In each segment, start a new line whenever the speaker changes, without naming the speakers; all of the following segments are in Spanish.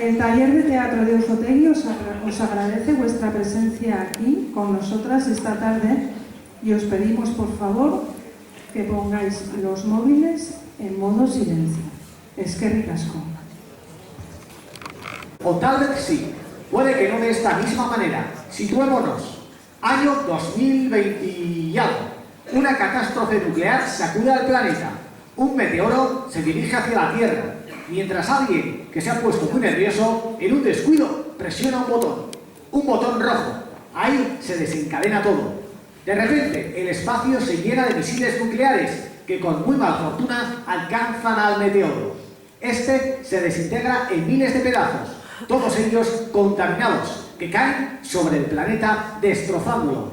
El taller de teatro de Uzotegui os agradece vuestra presencia aquí con nosotras esta tarde y os pedimos por favor que pongáis los móviles en modo silencio. Eskerrik asko.
O tal vez sí, puede que no de esta misma manera. Situémonos. Año 2020 y algo. Una catástrofe nuclear sacude al planeta. Un meteoro se dirige hacia la Tierra, mientras alguien que se ha puesto muy nervioso, en un descuido, presiona un botón rojo. Ahí se desencadena todo. De repente, el espacio se llena de misiles nucleares que con muy mala fortuna alcanzan al meteoro. Este se desintegra en miles de pedazos, todos ellos contaminados, que caen sobre el planeta destrozándolo.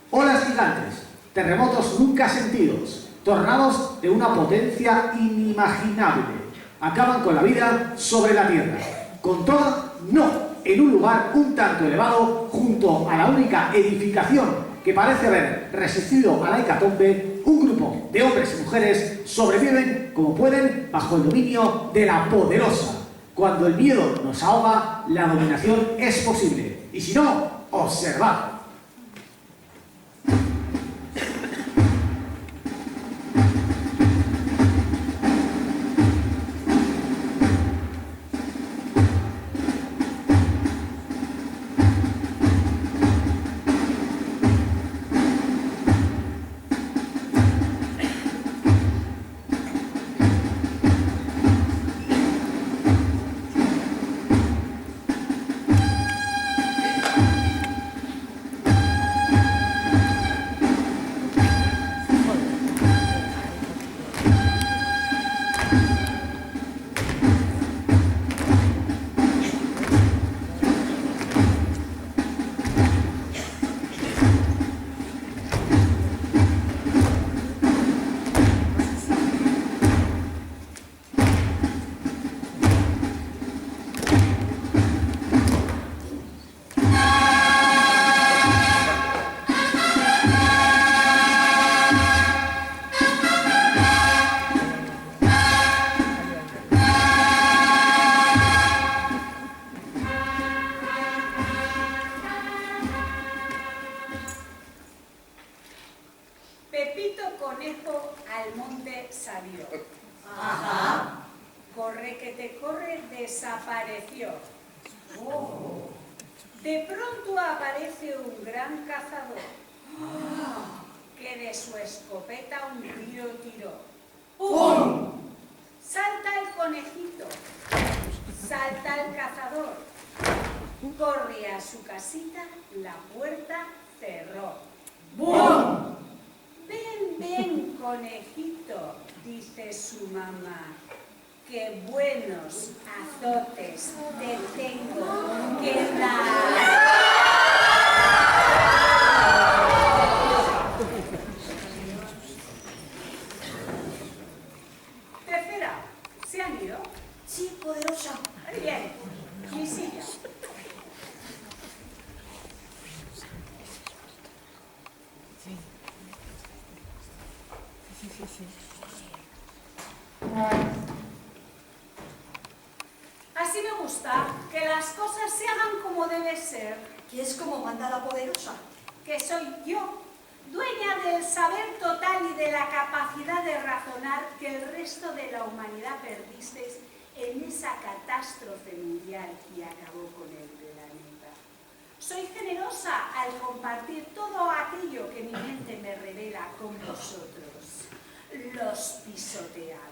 Olas gigantes, terremotos nunca sentidos, tornados de una potencia inimaginable, acaban con la vida sobre la Tierra. Con todo, no, en un lugar un tanto elevado, junto a la única edificación que parece haber resistido a la hecatombe, un grupo de hombres y mujeres sobreviven como pueden bajo el dominio de la Poderosa. Cuando el miedo nos ahoga, la dominación es posible. Y si no, observad.
De pronto aparece un gran cazador, que de su escopeta un tiro tiró. ¡Pum! Salta el conejito, salta el cazador, corre a su casita, la puerta cerró. ¡Bum! Ven, ven, conejito, dice su mamá. ¡Qué buenos azotes te tengo que dar! Tercera, ¿se han ido?
Sí, Poderosa.
Bien, mi silla.
Sí.
Así me gusta, que las cosas se hagan como debe ser.
Que es como manda la Poderosa.
Que soy yo, dueña del saber total y de la capacidad de razonar que el resto de la humanidad perdisteis en esa catástrofe mundial que acabó con el planeta. Soy generosa al compartir todo aquello que mi mente me revela con vosotros, los pisoteados.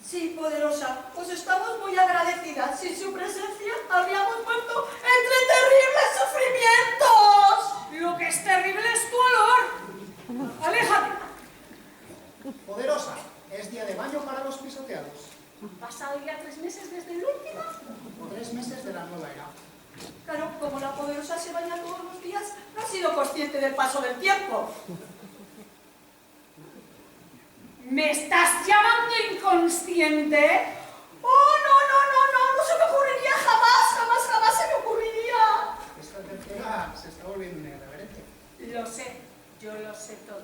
Sí, Poderosa, os estamos muy agradecidas. Sin su presencia habríamos muerto entre terribles sufrimientos.
Lo que es terrible es tu olor. ¡Aléjate!
Poderosa, es día de baño para los pisoteados.
¿Han pasado ya 3 meses desde el último?
O 3 meses de la nueva era.
Claro, como la Poderosa se baña todos los días, no ha sido consciente del paso del tiempo.
¿Me estás llamando inconsciente?
¡Oh, no se me ocurriría jamás se me ocurriría!
Esta tercera se está volviendo irreverente.
Lo sé, yo lo sé todo.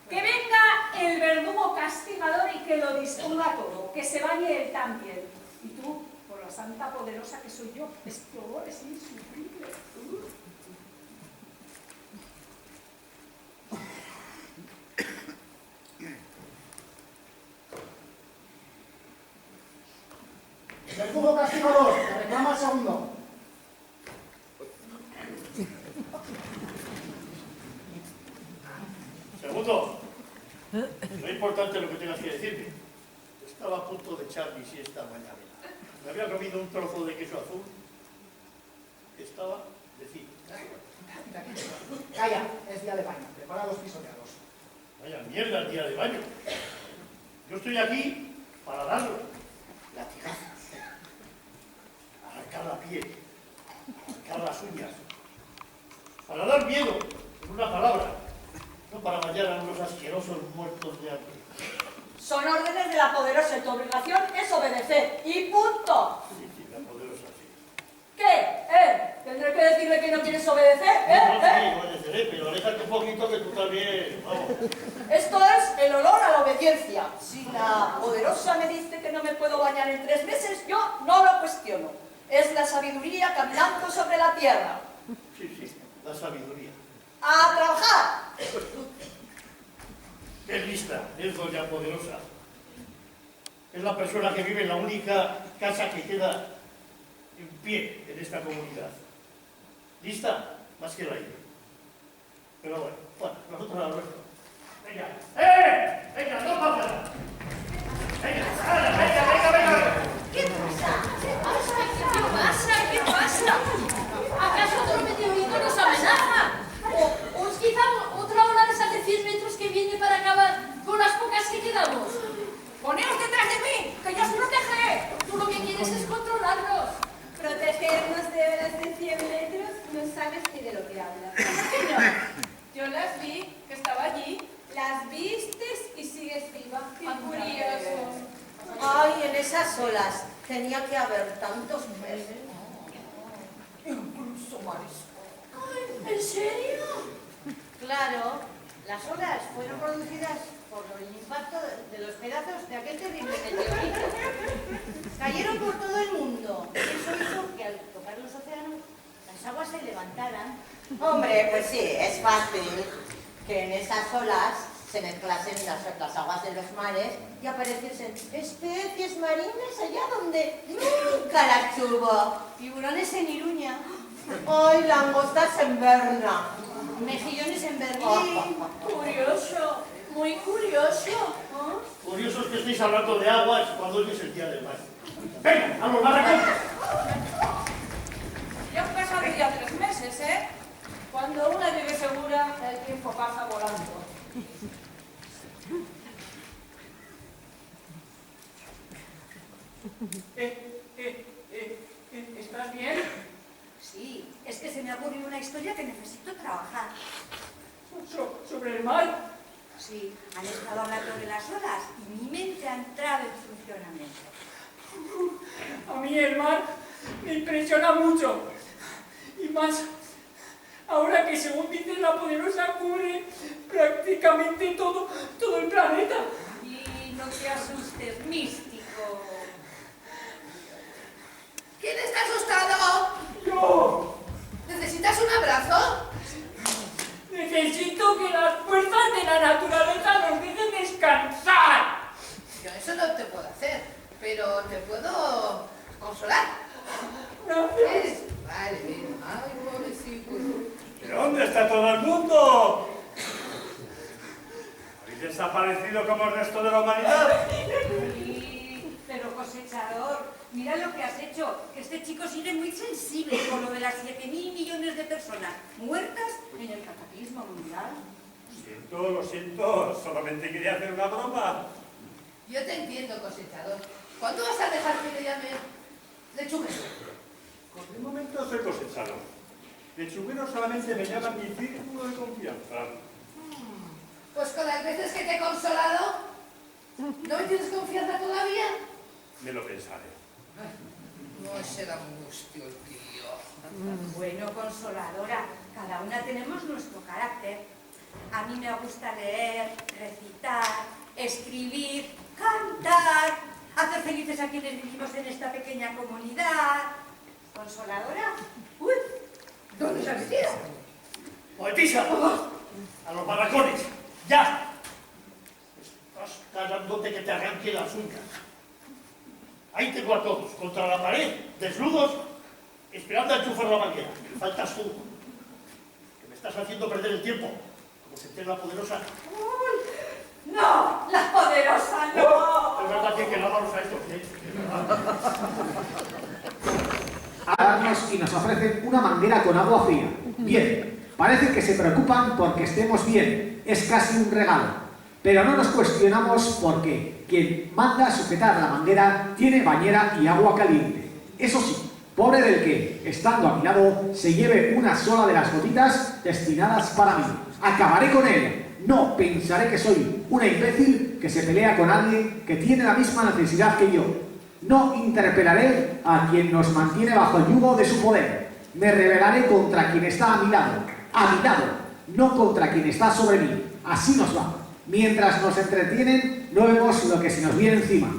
Que venga el verdugo castigador y que lo disponga todo, que se bañe él también. Y tú, por las santa poderosa que soy yo. Este olor es insufrible.
Verdugo castigador, que reclama el segundo.
Segundo, no es importante lo que tengas que decirme. Estaba a punto de echar mi siesta mañana. Me había comido un trozo de queso azul. Estaba de cine.
Calla, es día de baño. Prepara los pisoteados.
Vaya mierda el día de baño. Yo estoy aquí para darlo. Latigazos. Arrancar la piel. Arrancar las uñas. Para dar miedo, en una palabra. No para bañar a unos asquerosos muertos de hambre.
Son órdenes de la poderosa y tu obligación es obedecer. Y punto.
Sí, sí, la poderosa, sí.
¿Qué? ¿Tendré que decirle que no quieres obedecer?
No, sí, obedeceré, pero aléjate un poquito que tú también, vamos.
Esto es el olor a la obediencia. Si la poderosa me dice que no me puedo bañar en 3 meses, yo no lo cuestiono. Es la sabiduría caminando sobre la tierra.
Sí, sí, la sabiduría.
¡A trabajar!
Es lista, es doña poderosa. Es la persona que vive en la única casa que queda en pie en esta comunidad. Lista, más que el aire. Pero bueno, nosotros a lo nuestro. Venga, venga, no pasa nada. Venga.
¿Qué pasa? ¿Qué pasa? ¿Acaso otro meteorito nos amenaza? ¿O es quizá otra ola de esas de 100 metros que viene para acabar con las pocas que quedamos? ¡Poneos detrás de mí, que yo os protegeré! Tú lo que quieres es controlarnos.
Protegernos de olas de 100 metros, no sabes ni de lo que hablas.
¿Cómo que no? Yo las vi, que estaba allí.
Las vistes y sigues viva.
¡Ah, curioso!
Ay, en esas olas tenía que haber tantos peces. Incluso marisco.
Ay, ¿en serio?
Claro, las olas fueron producidas por el impacto de los pedazos de aquel terrible meteorito. Cayeron por todo el mundo. Eso hizo que al tocar los océanos las aguas se levantaran.
Hombre, pues sí, es fácil que en esas olas se mezclasen las aguas de los mares y apareciesen especies marinas allá donde nunca las hubo.
Tiburones en Iruña,
¡Ay, langostas en Berna!
mejillones en Berlín.
Curioso, muy curioso.
Curioso es que estéis hablando de aguas cuando hoy es el día del mar. Venga, a los barracos.
Ya han pasado ya 3 meses, ¿eh? Cuando una vive segura, el tiempo pasa volando. ¿Estás bien?
Sí, es que se me ha ocurrido una historia que necesito trabajar.
¿Sobre el mar?
Sí, han estado hablando de las olas y mi mente ha entrado en funcionamiento.
A mí el mar me impresiona mucho. Y más, ahora que según dice la poderosa cubre prácticamente todo el planeta.
Y no te asustes, místico.
¿Quién está asustado?
¡Yo!
¿Necesitas un abrazo?
Necesito que las fuerzas de la naturaleza nos dejen descansar.
Yo eso no te puedo hacer, pero te puedo consolar.
Gracias.
Vale, mira. Ay, pobrecito.
¿De dónde está todo el mundo? ¿Habéis desaparecido como el resto de la humanidad?
Sí, pero cosechador, mira lo que has hecho, que este chico sigue muy sensible con lo de las 7.000 millones de personas muertas en el cataclismo mundial.
Lo siento, solamente quería hacer una broma.
Yo te entiendo, cosechador. ¿Cuándo vas a dejar que te llame lechuguero?
Por el momento soy cosechador. Lechuguero solamente me llama mi círculo de confianza.
Pues con las veces que te he consolado, ¿no me tienes confianza todavía?
Me lo pensaré.
No será angustio, tío.
Bueno, consoladora, cada una tenemos nuestro carácter. A mí me gusta leer, recitar, escribir, cantar. hacer felices a quienes vivimos en esta pequeña comunidad. ¿Consoladora? ¡Uy! ¿Dónde se ha metido?
¡Poetisa! ¡A los barracones! ¡Ya! Estás callándote que te arranque las uñas. Ahí tengo a todos, contra la pared, desnudos, esperando a enchufar la manguera. Me faltas tú. Que me estás haciendo perder el tiempo. Como se entera la poderosa.
¡Uy! ¡No! ¡La poderosa no!
Es verdad que quedábamos a esto, ¿eh?
A darnos y nos ofrecen una manguera con agua fría. Bien, parece que se preocupan porque estemos bien. Es casi un regalo. Pero no nos cuestionamos por qué. Quien manda a sujetar la manguera tiene bañera y agua caliente. Eso sí, pobre del que, estando a mi lado, se lleve una sola de las gotitas destinadas para mí. Acabaré con él. No pensaré que soy una imbécil que se pelea con alguien que tiene la misma necesidad que yo. No interpelaré a quien nos mantiene bajo el yugo de su poder. Me rebelaré contra quien está a mi lado, no contra quien está sobre mí. Así nos va. Mientras nos entretienen, no vemos lo que se nos viene encima.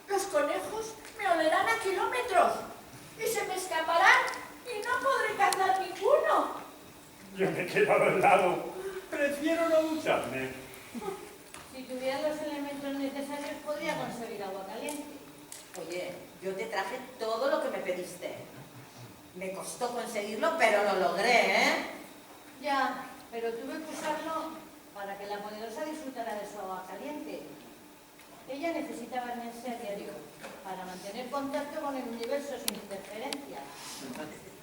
Los conejos me olerán a kilómetros y se me escaparán y no podré cazar ninguno.
Yo me he quedado al lado. Prefiero no ducharme.
Si tuviera los elementos necesarios, podría conseguir agua caliente.
Oye, yo te traje todo lo que me pediste. Me costó conseguirlo, pero lo logré, ¿eh?
Ya, pero tuve que usarlo para que la poderosa disfrutara de su agua caliente. Ella necesita bañarse a diario para mantener contacto con el universo sin interferencias.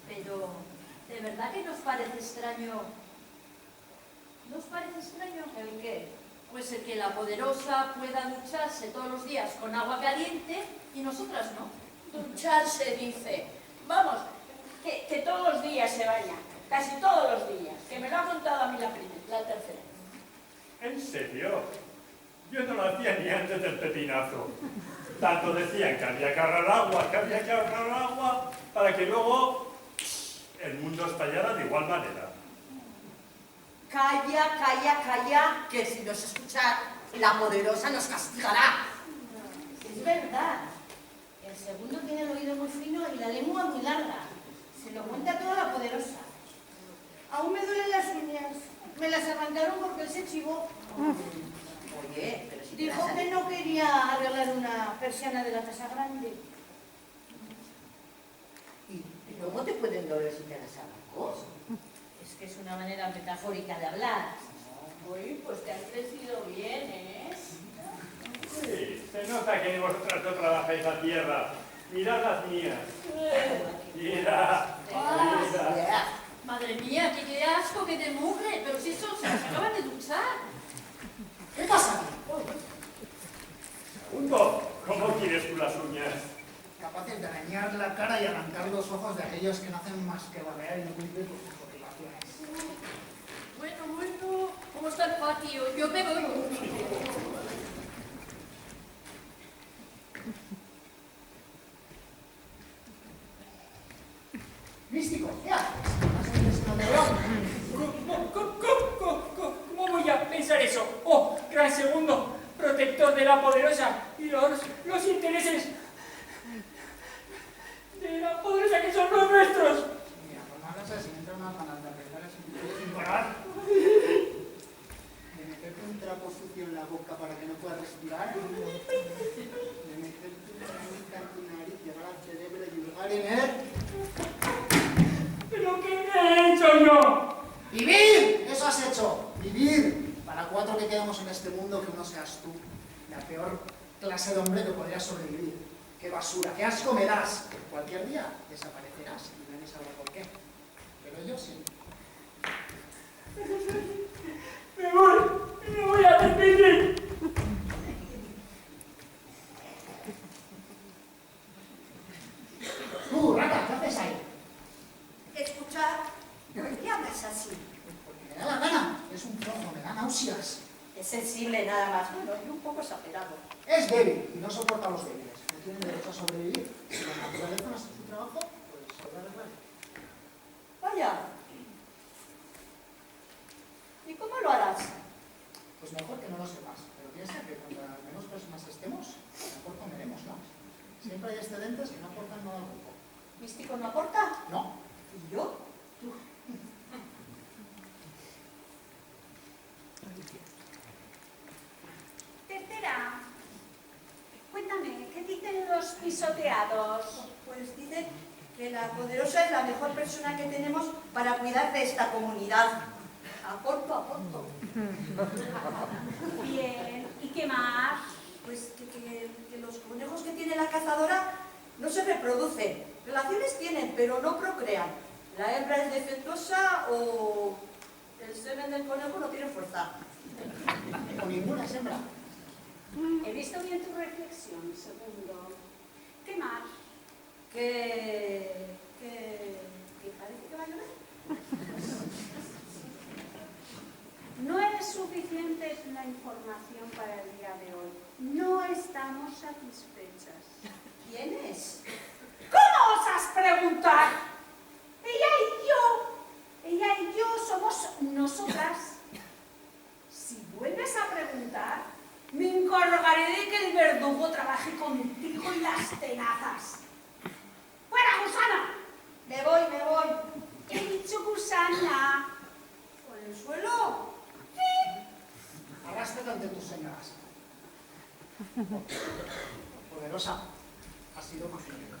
Pero, ¿de verdad que nos parece extraño? ¿Nos parece extraño?
¿El qué?
Pues el que la poderosa pueda ducharse todos los días con agua caliente y nosotras no. Ducharse, dice. Vamos, que todos los días se baña. Casi todos los días. Que me lo ha contado a mí la tercera.
¿En serio? Yo no lo hacía ni antes del pepinazo. Tanto decían que había que ahorrar agua, para que luego el mundo estallara de igual manera.
Calla, calla, calla, que si nos escucha la poderosa nos castigará.
Es verdad. El segundo tiene el oído muy fino y la lengua muy larga. Se lo cuenta toda la poderosa. Aún me duelen las uñas. Me las arrancaron porque él se chivó.
Oye, pero si te
Dijo
las
que no quería arreglar una persiana de la casa grande.
¿Y cómo te pueden doler si te las arrancó?
Es que es una manera metafórica de hablar.
Uy, pues te has crecido bien, ¿eh?
Sí, se nota que vosotras no trabajáis la tierra. Mirad las mías. Mira.
Madre mía, qué asco, que te mugre. Pero si eso se las acaban de duchar.
¿Qué pasa?
Segundo, ¿cómo quieres tú las uñas?
Capaces de arañar la cara y arrancar los ojos de aquellos que no hacen más que barrear y no cumplir con sus obligaciones.
Bueno, ¿cómo está el patio? Yo me voy.
Místico, ¿qué haces? ¿Estás en descontrol?
¿Cómo voy a pensar eso? Oh, gran segundo, protector de la poderosa y los intereses de la poderosa que son los nuestros.
Mira, por más cosas, si entra una ganas de apretar sin parar, de meterte un trapo sucio en la boca para que no puedas respirar, de meterte una manita en tu nariz, llegar al cerebro y hurgar en él.
¿Pero qué he hecho yo?
¡Vivir! Eso has hecho. Vivir. Para 4 que quedamos en este mundo, que uno seas tú. La peor clase de hombre que podrías sobrevivir. ¡Qué basura! ¡Qué asco me das! Cualquier día desaparecerás y nadie sabrá por qué. Pero yo sí.
Me voy a arrepentir.
Rata, ¿qué haces ahí?
Escuchar, ¿por qué hablas así?
Porque me da la gana. Es un trozo, me da náuseas.
Es sensible nada más, bueno, y un poco exagerado.
Es débil y no soporta a los débiles. tienen derecho a sobrevivir. Si la naturaleza no hace su trabajo, pues habrá arreglar.
Vaya. ¿Y cómo lo harás?
Pues mejor que no lo sepas, pero piensa que cuantas menos personas estemos, mejor comeremos, ¿no? Siempre hay excedentes que no aportan nada al grupo.
¿Místico no aporta?
No.
¿Y yo? Tú.
Tercera, cuéntame, ¿qué dicen los pisoteados?
Pues dice que la poderosa es la mejor persona que tenemos para cuidar de esta comunidad. Aporto, aporto.
Bien, ¿y qué más?
Pues que los conejos que tiene la cazadora no se reproducen. Relaciones tienen, pero no procrean. La hembra es defectuosa o el semen del conejo no tiene fuerza.
O ninguna es hembra.
He visto bien tu reflexión, segundo. ¿Qué más?
Que parece que va a llover.
No es suficiente la información para el día de hoy. No estamos satisfechas.
¿Quién es?
¿Cómo osas preguntar? Ella y yo somos nosotras. Si vuelves a preguntar, me encargaré de que el verdugo trabaje contigo y las tenazas. ¡Fuera, gusana!
Me voy.
He dicho gusana.
¿Por el suelo?
Arrástrate ante tus señoras. Poderosa, ha sido más bien.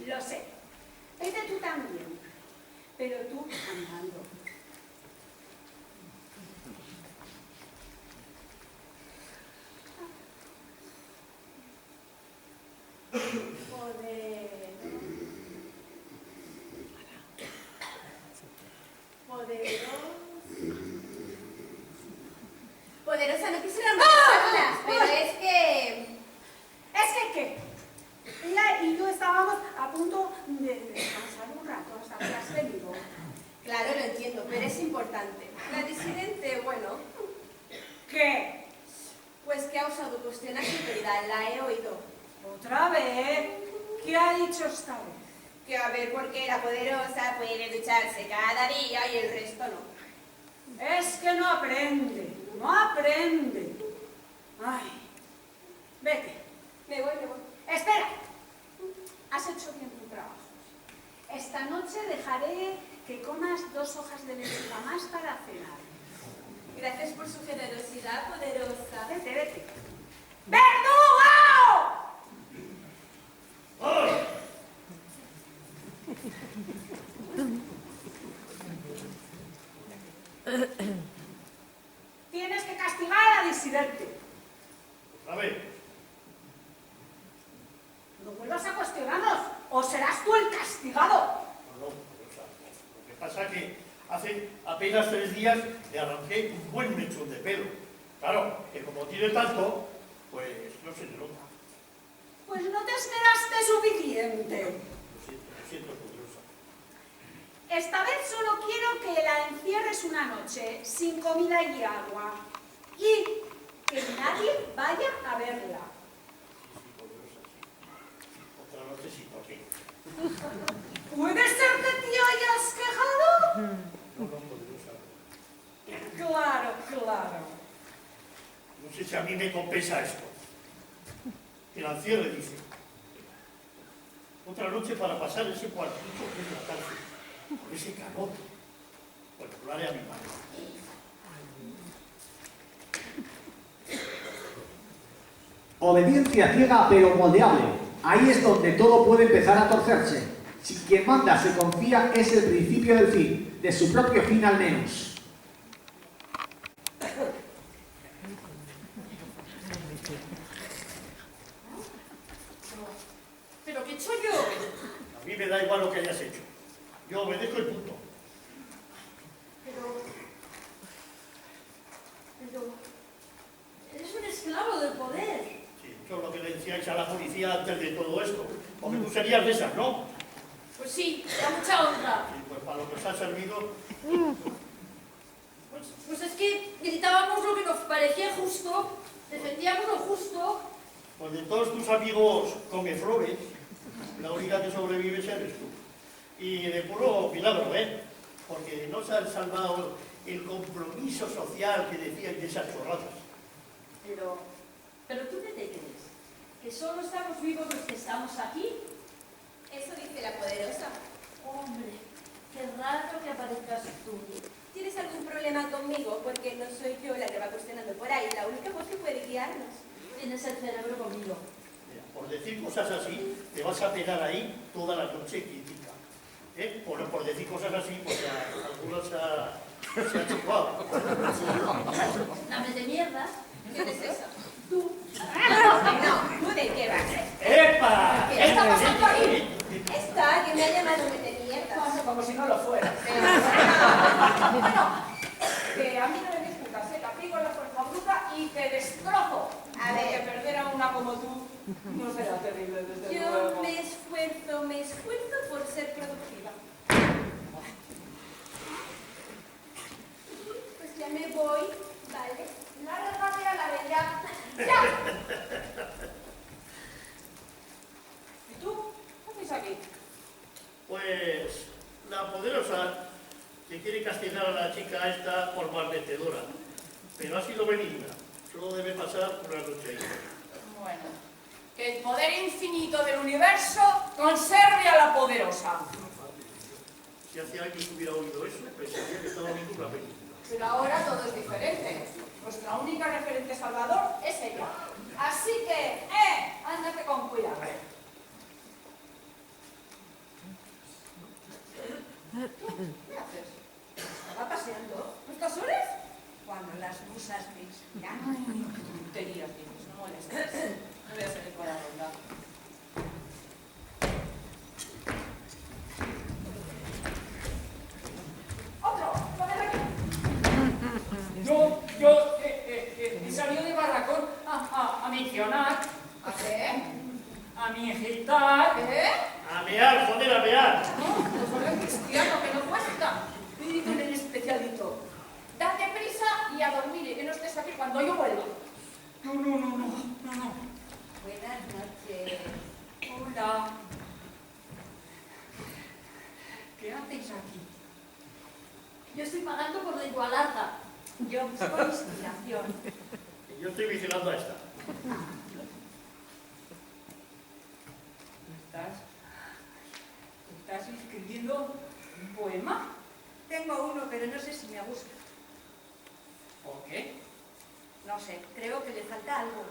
Lo sé. Vete tú también. Pero tú andando.
Poderosa, no quisiera molestarlas, pero es que...
¿Es que qué? Ella y yo estábamos a punto de descansar un rato hasta que has venido.
Claro, lo entiendo, pero es importante. La disidente, bueno...
¿Qué?
Pues que ha usado cuestionar su autoridad, la he oído.
¿Otra vez? ¿Qué ha dicho esta vez?
Que a ver, porque la poderosa puede ducharse cada día y el resto no.
Es que no aprende, no aprende. Ay, vete.
Me voy.
Espera, has hecho bien tu trabajo. Esta noche dejaré que comas 2 hojas de lechuga más para cenar.
Gracias por su generosidad, poderosa.
Vete. ¡Verdugo!
¡Ay!
Tienes que castigar a la disidente.
A ver,
No vuelvas a cuestionarnos, o serás tú el castigado.
no, o sea, lo que pasa es que hace apenas 3 días le arranqué un buen mechón de pelo. Claro, que como tiene tanto, pues no se le nota.
Pues no te esmeraste suficiente.
Lo siento, poderosa.
Esta vez solo quiero que la encierres una noche, sin comida y agua, y que nadie vaya a verla.
Sí, poderosa, sí. Otra noche sí, ok.
¿Puede ser que te hayas quejado?
No, poderosa.
Claro.
No sé si a mí me compensa esto. Que la encierre, dice. Otra noche para pasar ese cuartito que es la cárcel. Con ese calor. Bueno, lo haré a mi madre.
Obediencia ciega pero moldeable. Ahí es donde todo puede empezar a torcerse. Si quien manda se confía es el principio del fin, de su propio fin al menos.
¿Pero qué he hecho yo?
A mí me da igual lo que hayas hecho. Yo obedezco el punto.
Pero... Eres un esclavo del poder.
Sí, eso es lo que le decíais a la policía antes de todo esto. Porque tú serías de esas, ¿no?
Pues sí, da mucha honra.
Y pues para lo que os ha servido,
Pues es que gritábamos lo que nos parecía justo, defendíamos lo justo
Pues de todos tus amigos comeflores, la única que sobrevives eres tú. Y de puro milagro, ¿eh? Porque no se han salvado el compromiso social que decían de esas chorradas.
Pero tú qué te crees, ¿que solo estamos vivos los que estamos aquí?
Eso dice la poderosa.
Hombre, qué raro que aparezcas tú.
¿Tienes algún problema conmigo? Porque no soy yo la que va cuestionando por ahí, la única voz que puede guiarnos.
Tienes el cerebro conmigo.
Mira, por decir cosas así, te vas a pegar ahí toda la noche crítica. ¿Eh? Por decir cosas así, pues algunos se han chupado.
Dame de mierda.
¿Quién es esa?
Tú.
No, ¿tú de qué vas a ser?
¡Epa!
¿Qué está pasando aquí? Esta que me ha llamado de mierda.
Como si no lo fuera.
Bueno, que a mí no me discutas, te aplico la fuerza bruta y te destrozo.
A ver.
Que perder a una como tú no será terrible, desde
Yo
luego.
me esfuerzo por ser productiva. Pues ya me voy, ¿vale?
Lárgate a la bella. ¡Ya! ¿Y tú? ¿Qué haces aquí?
Pues la poderosa que quiere castigar a la chica esta por malmetedora. Pero ha sido benigna. Solo debe pasar una noche ahí.
Bueno, que el poder infinito del universo conserve a la poderosa.
Si hace años hubiera oído eso, pensaría que estaba viendo una película.
Pero ahora todo es diferente. Nuestra única referente salvador es ella. Así que, ándate con cuidado. ¿Qué haces?
Estaba paseando.
¿No estás soles?
Cuando las musas me inspiran.
Ay, qué tonterías tienes, no molestes. No voy a salir por la ronda. ¡Otro! ¡Poned aquí!
Yo he salido de Barracón a mencionar,
¿A qué?
a mingitar.
¿Qué?
¡A mear, joder, a mear!
No, pues solo es cristiano, que no cuesta.
Y con el especialito.
Date prisa y a dormir y que no estés aquí cuando yo vuelva.
No.
Buenas noches.
Hola. ¿Qué hacéis aquí?
Yo estoy pagando por la igualarga.
Yo busco inspiración.
Y yo estoy vigilando a esta.
¿Estás escribiendo un poema?
Tengo uno, pero no sé si me gusta.
¿Por qué?
No sé, creo que le falta algo.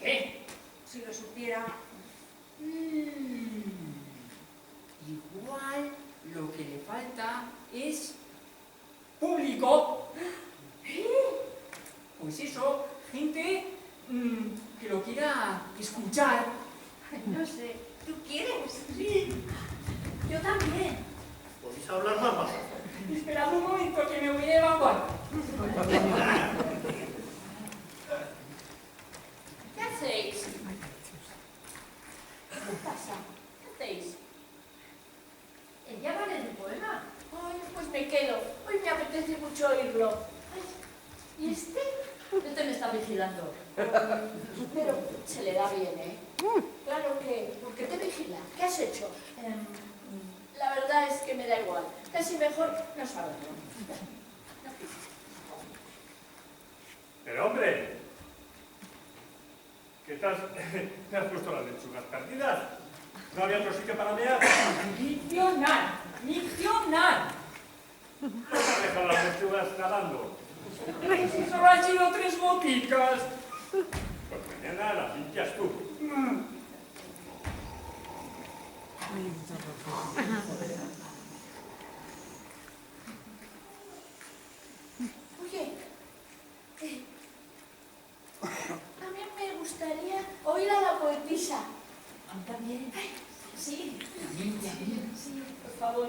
¿Qué?
Si lo supiera.
Igual lo que le falta es público. Pues eso, gente que lo quiera escuchar.
No sé, ¿tú quieres?
Sí.
Yo también.
¿Podéis hablar más bajo?
Esperad un momento que me voy a evacuar.
¿Qué hacéis? ¿Qué pasa? ¿Qué hacéis? ¿Ella va a leer un poema?
Ay, pues me quedo. Hoy me apetece mucho oírlo.
¿Y este? Este me está vigilando.
Pero se le da bien, ¿eh? Claro que... ¿Por qué te vigila? ¿Qué has hecho?
La verdad es que me da igual.
Casi mejor no saberlo.
Pero hombre, ¿qué tal? ¿Te has puesto las lechugas perdidas? ¿No había otro sitio para mear?
¡Miccionar!
¿Vas a dejar las lechugas nadando?
Si solo han sido 3 goticas.
Pues mañana las limpias tú.
Oye, a mí me gustaría oír a la poetisa.
¿A mí también?
Sí,
También.
sí, por favor,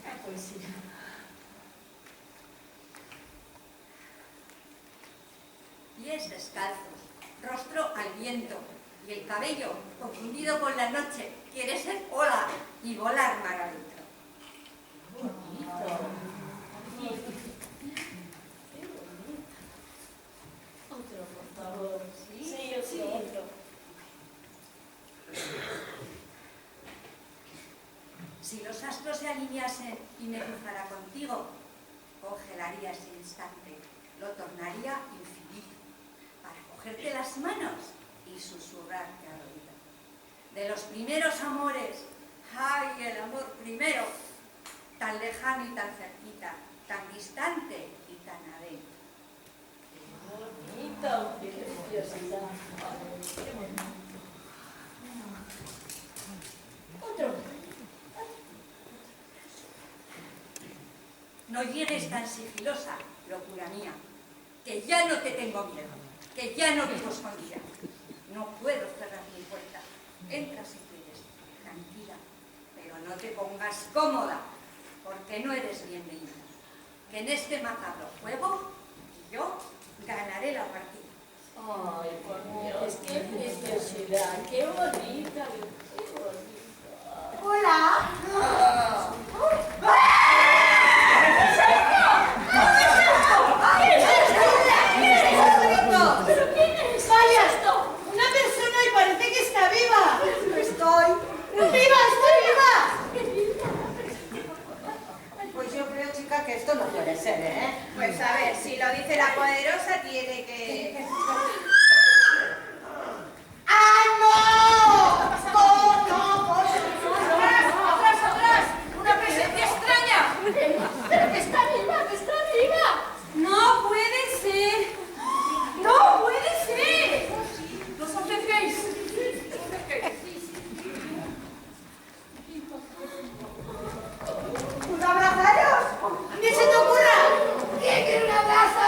la poesía.
Pies descalzos, rostro al viento y el cabello confundido con la noche. Quiere ser ola y volar mar adentro.
Otro, por favor.
¿Sí? Si los astros se alineasen y me cruzara contigo, congelaría ese instante, lo tornaría infinito, para cogerte las manos y susurrarte al oído. De los primeros amores, ¡ay, el amor primero! Tan lejano y tan cerquita, tan distante y tan adentro.
Bonito, qué preciosidad. Otro.
No llegues tan sigilosa, locura mía, que ya no te tengo miedo, que ya no vivo escondida. No puedo cerrar mi puerta. Entra si quieres, tranquila, pero no te pongas cómoda, porque no eres bienvenida. Que en este macabro juego yo ganaré la partida.
Ay, por Dios, qué preciosidad, qué bonita, qué bonita.
Hola.
¿Pero quién es?
Vaya, una persona y parece que está viva. ¡Viva, estoy viva!
Pues yo creo, chica, que esto no puede ser, ¿eh?
Pues a ver, si lo dice la poderosa, tiene que...
¡Ah, no! ¡No, no!
¡Atrás! ¡Una presencia extraña!
¡Pero que está viva, que está viva!
¡No puede ser! ¡No puede ser! ¡No os acerquéis!
¡Un abrazaros!
¡Ni se te ocurra! ¿Quién quiere un abrazo?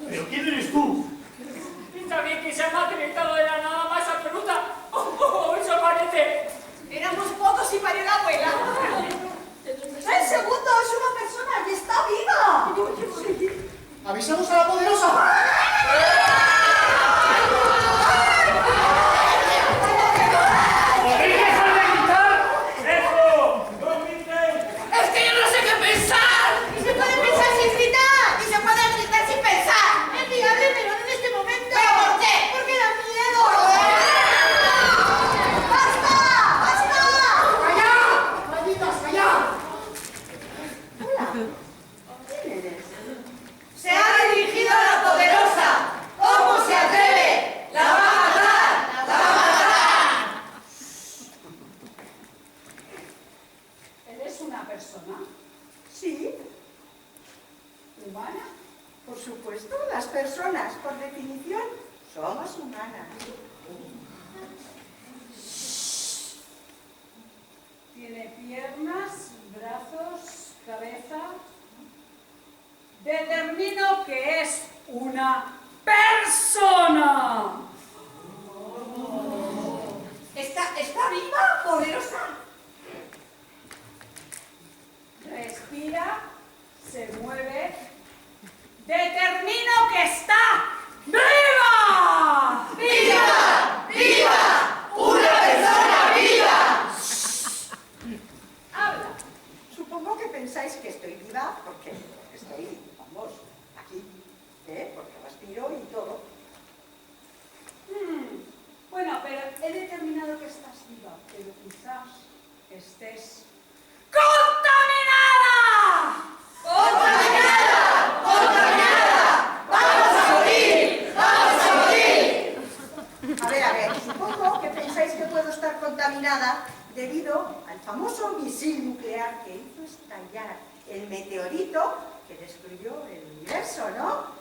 ¿Pero quién eres tú?
Pinta bien que se ha materializado de la nada más absoluta. Eso parece.
Éramos pocos y parió la abuela.
¡El segundo es una persona y está viva!
¡Avisemos a la poderosa!
¿Podéis dejar de gritar? ¡Eso! ¡No gritéis!
¡Es que yo no sé qué pensar!
¡Y se puede pensar sin gritar! ¡Y se puede gritar sin pensar! ¡Es viable, pero no en este momento!
¿Pero por qué?
¡Porque da miedo!
¡Basta! ¡Basta!
¡Callad! ¡Malditas, callad!
¿Quién eres?
¡Se ha dirigido a la poderosa! ¿Cómo se atreve? ¡La va a matar! ¡La va a matar!
¿Eres una persona
Sí,
humana?
por supuesto, las personas, por definición, somos humanas.
Tiene piernas, brazos, cabeza. Determino que es una persona.
¿Está viva, poderosa?
Respira, se mueve. Determino que está viva.
¡Viva! ¡Viva! ¡Una persona viva!
Habla.
Supongo que pensáis que estoy viva porque estoy, vamos, aquí, porque respiro y todo.
Bueno, pero he determinado que estás viva, pero quizás estés
¡Contaminada! ¡Contaminada! ¡Vamos a morir! ¡Vamos a morir!
A ver, supongo que pensáis que puedo estar contaminada debido al famoso misil nuclear que hizo estallar el meteorito que destruyó el universo, ¿no?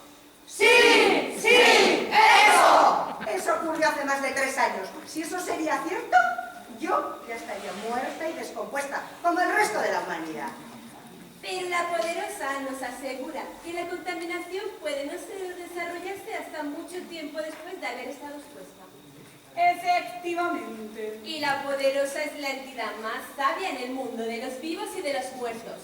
¡Sí! ¡Sí! ¡Eso!
Eso ocurrió hace más de 3 años. Si eso sería cierto, yo ya estaría muerta y descompuesta, como el resto de la humanidad.
Pero la poderosa nos asegura que la contaminación puede no desarrollarse hasta mucho tiempo después de haber estado expuesta.
efectivamente.
Y la poderosa es la entidad más sabia en el mundo de los vivos y de los muertos.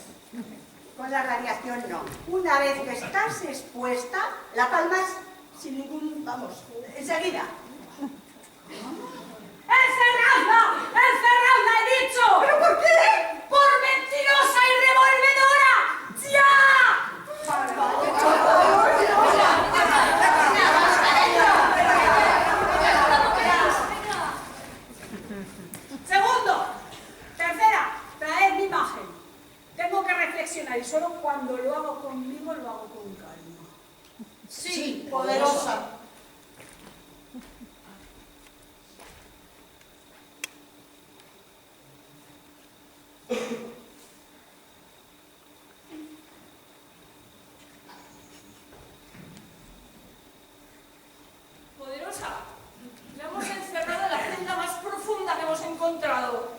Con la radiación no. Una vez que estás expuesta, la palmas sin ningún, vamos, enseguida.
¡Encerradla! ¡Encerradla, he dicho!
¿Pero por qué?
¡Por mentirosa y revolvedora! ¡Ya!
¡Vaya! Poderosa.
Poderosa, le hemos encerrado en la celda más profunda que hemos encontrado.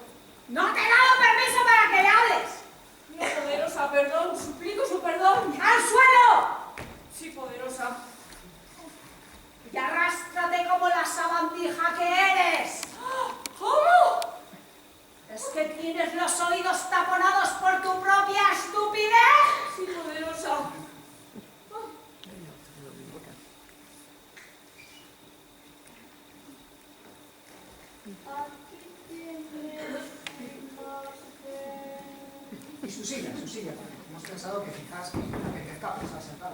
¡No te he dado permiso para que le hables!
No, Poderosa, perdón, suplico su perdón.
¡Al suelo!
Sí, Poderosa.
Y arrástrate como la sabandija que eres.
¿Cómo?
¿Es que tienes los oídos taponados por tu propia estupidez?
Sí, Poderosa.
Y su silla, porque hemos pensado que quizás que te escapes a sentar.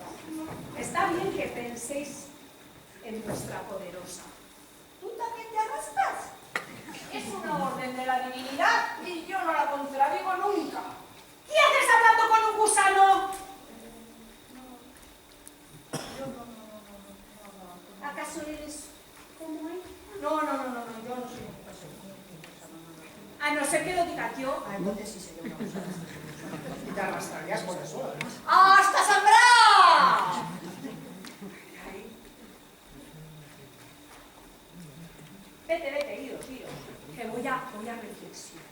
Está bien que penséis en vuestra poderosa.
¿Tú también te arrastras? Es una orden de la divinidad y yo no la contradigo nunca.
¿Qué haces hablando con un gusano? ¿Acaso eres como él?
No, yo no soy un gusano.
A no ser que lo diga yo.
Entonces sí sería una gusana.
Y te arrastrarías por el suelo, además.
¡Hasta sangrar!
Vete, iros, que voy a reflexionar.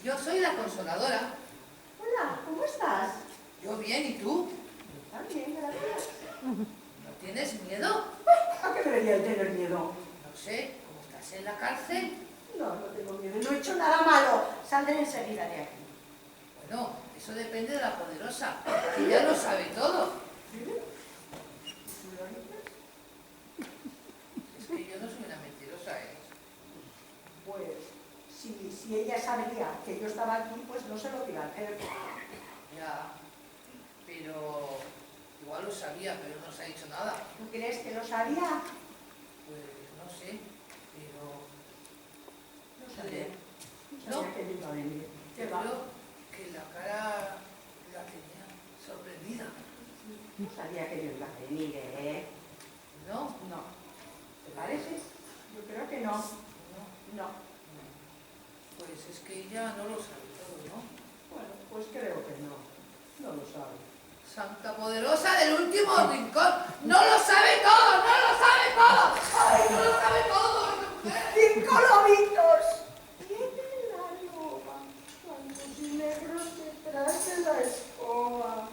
Yo soy la consoladora.
Hola, ¿cómo estás?
Yo bien, ¿y tú?
También, gracias.
¿No tienes miedo?
¿A qué debería tener miedo?
No sé, ¿cómo estás en la cárcel?
No tengo miedo, no he hecho nada malo. Saldré enseguida de aquí.
Bueno, eso depende de la poderosa, que ya lo sabe todo. Es que yo no soy una mentirosa, ¿eh?
Pues, si ella sabría que yo estaba aquí, pues no se lo diga al jefe.
Ya, pero igual lo sabía, pero no se ha dicho nada.
¿Tú crees que lo sabía?
Pues no sé, pero...
No sabía.
¿No?
No sabía que yo iba a venir.
Yo creo que la cara la tenía sorprendida.
No sabía que yo iba a venir, ¿eh?
¿No?
No. ¿Te parece? Yo creo que no. No.
Pues es que ella no lo sabe todo, ¿no?
Bueno, pues creo que no. No lo sabe.
Santa Poderosa del último rincón. ¡No lo sabe todo! ¡No lo sabe todo! ¡Ay, no lo sabe todo!
¡5 lobitos! Tiene la loba, blancos y negros detrás de la escoba.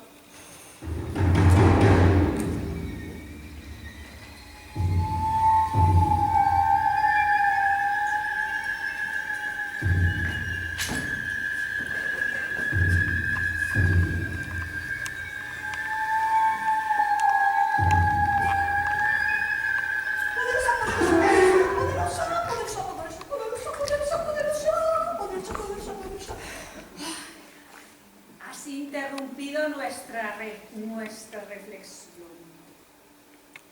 Has interrumpido nuestra reflexión.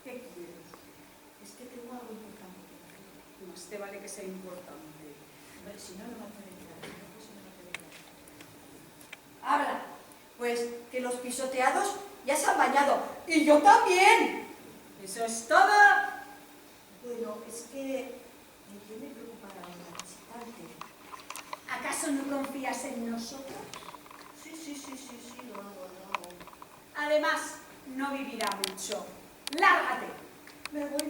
¿Qué quieres? Es que tengo algo importante que decir. Más te vale que sea importante.
Pero si no, no va a poder entrar. Habla. Pues que los pisoteados ya se han bañado. ¡Y yo también!
¿Eso es todo?
Bueno, es que me tiene preocupada una visitante.
¿Acaso no confías en nosotros?
Sí, lo hago.
Además, no vivirá mucho. Lárgate. Me voy.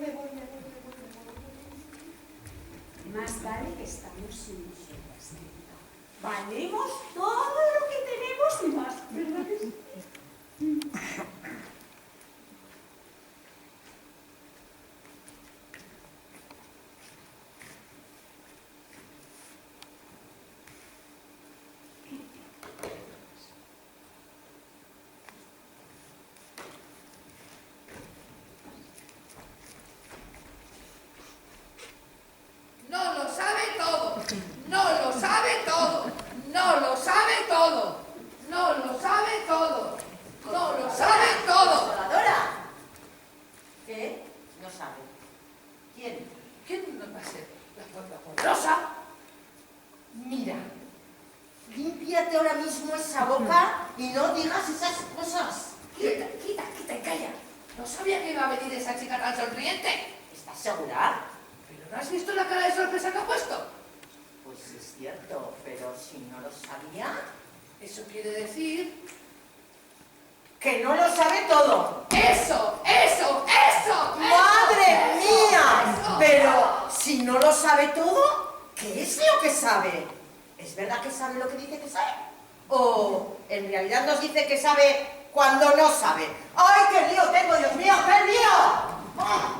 Más vale que estamos sin nosotras, querida. Valemos todo lo que tenemos y más, ¿verdad que sí?
No lo sabe todo, no lo sabe todo, no lo sabe todo, no lo sabe todo, no lo sabe todo.
Consoladora. ¿Qué? No sabe. ¿Quién?
¿Quién no va a ser? La poderosa.
Mira, límpiate ahora mismo esa boca y no digas esas cosas.
Quita y calla. No sabía que iba a venir esa chica tan sonriente.
¿Estás segura?
¿Pero no has visto la cara de sorpresa que ha puesto?
Pues es cierto, pero si no lo sabía...
Eso quiere decir...
¡que no lo sabe todo!
¡Eso!
¡Madre mía!
Eso.
Pero si no lo sabe todo, ¿qué es lo que sabe? ¿Es verdad que sabe lo que dice que sabe? ¿O en realidad nos dice que sabe cuando no sabe? ¡Ay, qué lío tengo, Dios mío, qué lío! ¡Ah!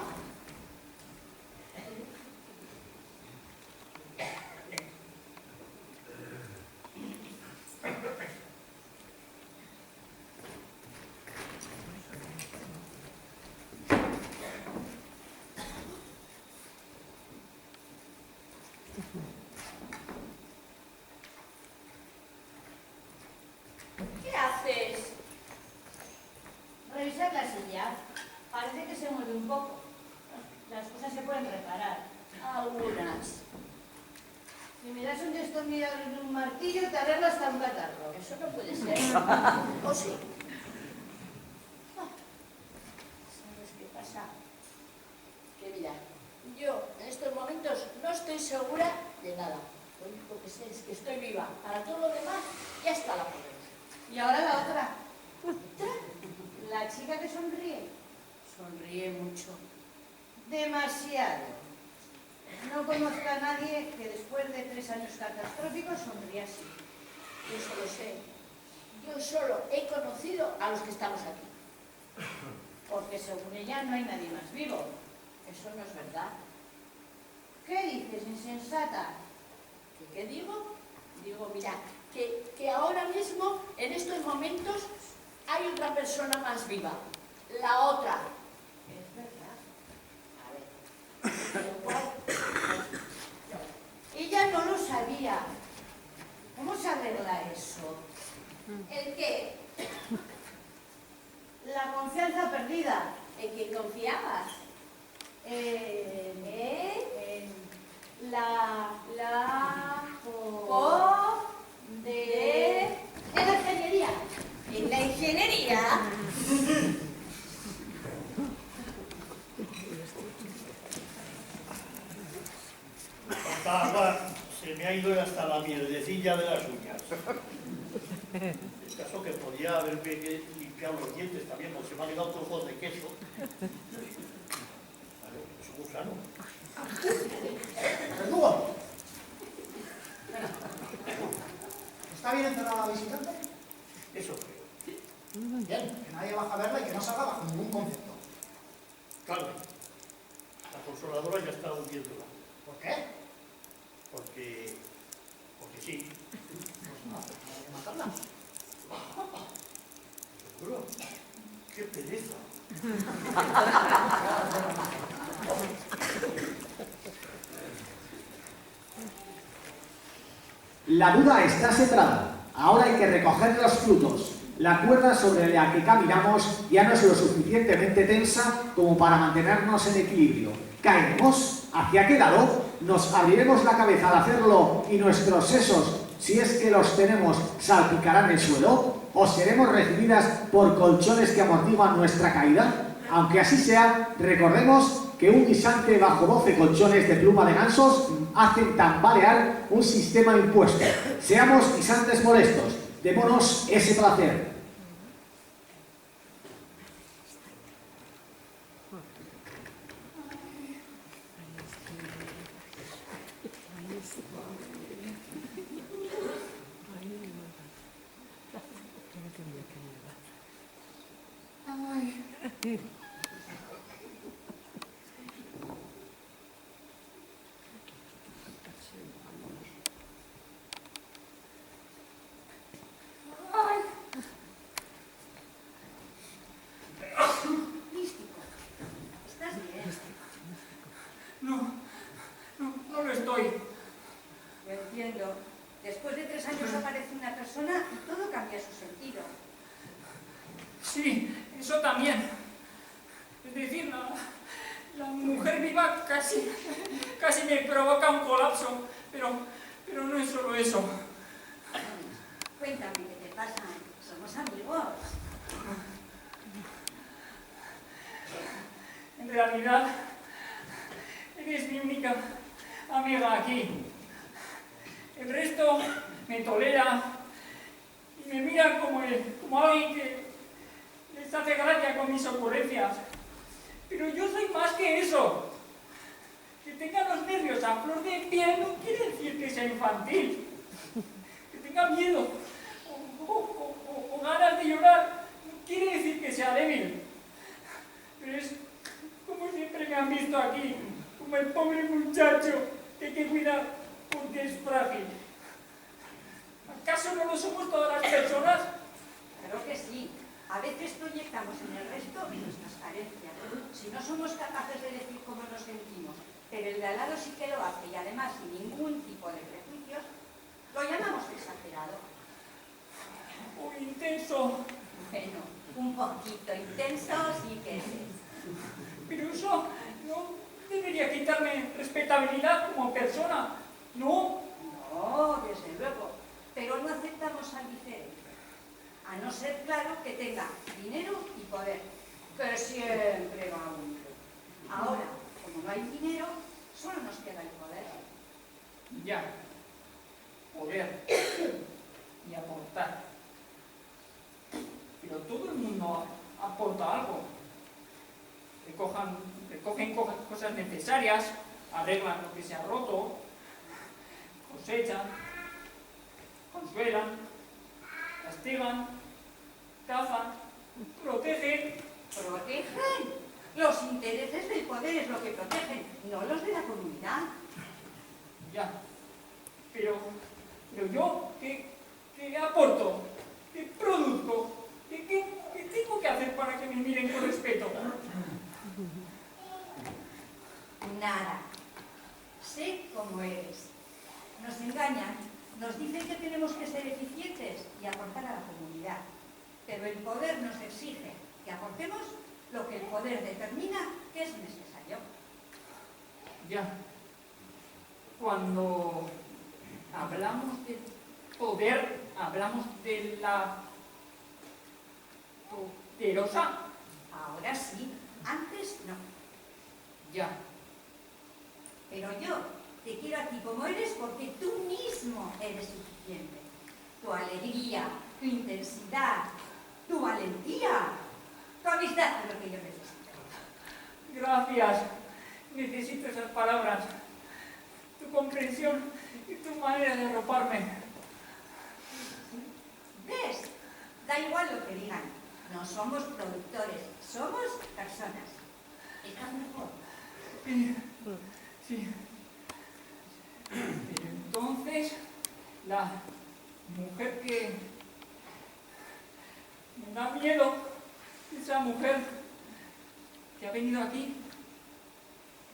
¿Qué haces? Revisar la silla. Parece que se mueve un poco. Las cosas se pueden reparar. Algunas. Si me das un destornillador y un martillo, te arreglo hasta un catarro.
Eso no puede ser.
¿O sí?
¿Sabes qué pasa? Que mira, yo en estos momentos no estoy segura de nada. Lo único que sé es que estoy viva. Para todo lo demás, ya está la pobreza.
Y ahora la otra. La chica que sonríe. Sonríe mucho. Demasiado. No conozco a nadie que después de 3 años catastróficos sonríe así.
Yo solo sé. Yo solo he conocido a los que estamos aquí.
Porque según ella no hay nadie más vivo.
Eso no es verdad.
¿Qué dices, insensata?
¿Qué digo? Digo, mira, que ahora mismo, en estos momentos, hay otra persona más viva. La otra.
Es verdad.
A ver. Pero ¿cuál?
Ella no lo sabía. ¿Cómo se arregla eso?
¿El qué?
La confianza perdida.
¿En quién confiabas?
En la ingeniería.
¿En la ingeniería?
Se me ha ido hasta la mierdecilla de las uñas. Es caso que podía haberme limpiado los dientes también, porque se me ha quedado trozos de queso. Vale, es un gusano.
¡Verdugo! ¿Está bien encerrada la visitante?
Eso creo.
Bien, que nadie baja a verla y que no salga bajo ningún concepto.
Claro, la consoladora ya está hundiéndola.
¿Por qué?
Porque sí.
Pues no, hay que matarla.
¿Seguro? ¡Qué pereza!
La duda está centrada. Ahora hay que recoger los frutos. La cuerda sobre la que caminamos ya no es lo suficientemente tensa como para mantenernos en equilibrio. ¿Caeremos? ¿Hacia qué lado? ¿Nos abriremos la cabeza al hacerlo y nuestros sesos, si es que los tenemos, salpicarán el suelo? ¿O seremos recibidas por colchones que amortiguan nuestra caída? Aunque así sea, recordemos que un guisante bajo 12 colchones de pluma de gansos hacen tambalear un sistema impuesto. Seamos guisantes molestos, démonos ese placer.
¿Estás bien?
No lo estoy.
Lo entiendo. Después de 3 años aparece una persona y todo cambia su sentido.
Sí, eso también. Es decir, la mujer viva casi me provoca un colapso, pero no es solo eso.
Cuéntame qué te pasa. Somos amigos.
En realidad, eres mi única amiga aquí. El resto me tolera y me mira como alguien que les hace gracia con mis ocurrencias. Pero yo soy más que eso. Que tenga los nervios a flor de piel no quiere decir que sea infantil. Que tenga miedo o ganas de llorar no quiere decir que sea débil. Pero es como siempre me han visto aquí, como el pobre muchacho que hay que cuidar porque es frágil. ¿Acaso no lo somos todas las personas?
Claro que sí. A veces proyectamos en el resto nuestras carencias. Si no somos capaces de decir cómo nos sentimos, pero el de al lado sí que lo hace y además sin ningún tipo de prejuicios, lo llamamos exagerado.
O intenso.
Bueno, un poquito intenso sí que es.
Pero eso no debería quitarme respetabilidad como persona, ¿no?
No, desde luego. Pero no aceptamos al diferente. A no ser, claro, que tenga dinero y poder, que siempre va unido. Ahora, como no hay dinero, solo nos queda el poder.
Ya. Poder. Y aportar. Pero todo el mundo aporta algo. Recogen cosas necesarias, arreglan lo que se ha roto, cosechan, consuelan, castigan, cazan, protegen.
¿Protegen? Los intereses del poder es lo que protegen, no los de la comunidad.
Ya. Pero yo, ¿qué aporto? ¿Qué produzco? ¿Qué tengo que hacer para que me miren con respeto?
Nada. Sé cómo eres. Nos engañan, nos dicen que tenemos que ser eficientes y aportar a la comunidad. Pero el poder nos exige que aportemos lo que el poder determina que es necesario.
Ya. Cuando hablamos de poder, hablamos de la poderosa.
Ahora sí, antes no.
Ya.
Pero yo te quiero a ti como eres porque tú mismo eres suficiente. Tu alegría, tu intensidad, tu valentía, tu amistad es lo que yo necesito.
Gracias. Necesito esas palabras. Tu comprensión y tu manera de arroparme.
¿Ves? Da igual lo que digan. No somos productores, somos personas. ¿Estás mejor?
Sí. Pero entonces, la mujer que me da miedo, esa mujer que ha venido aquí,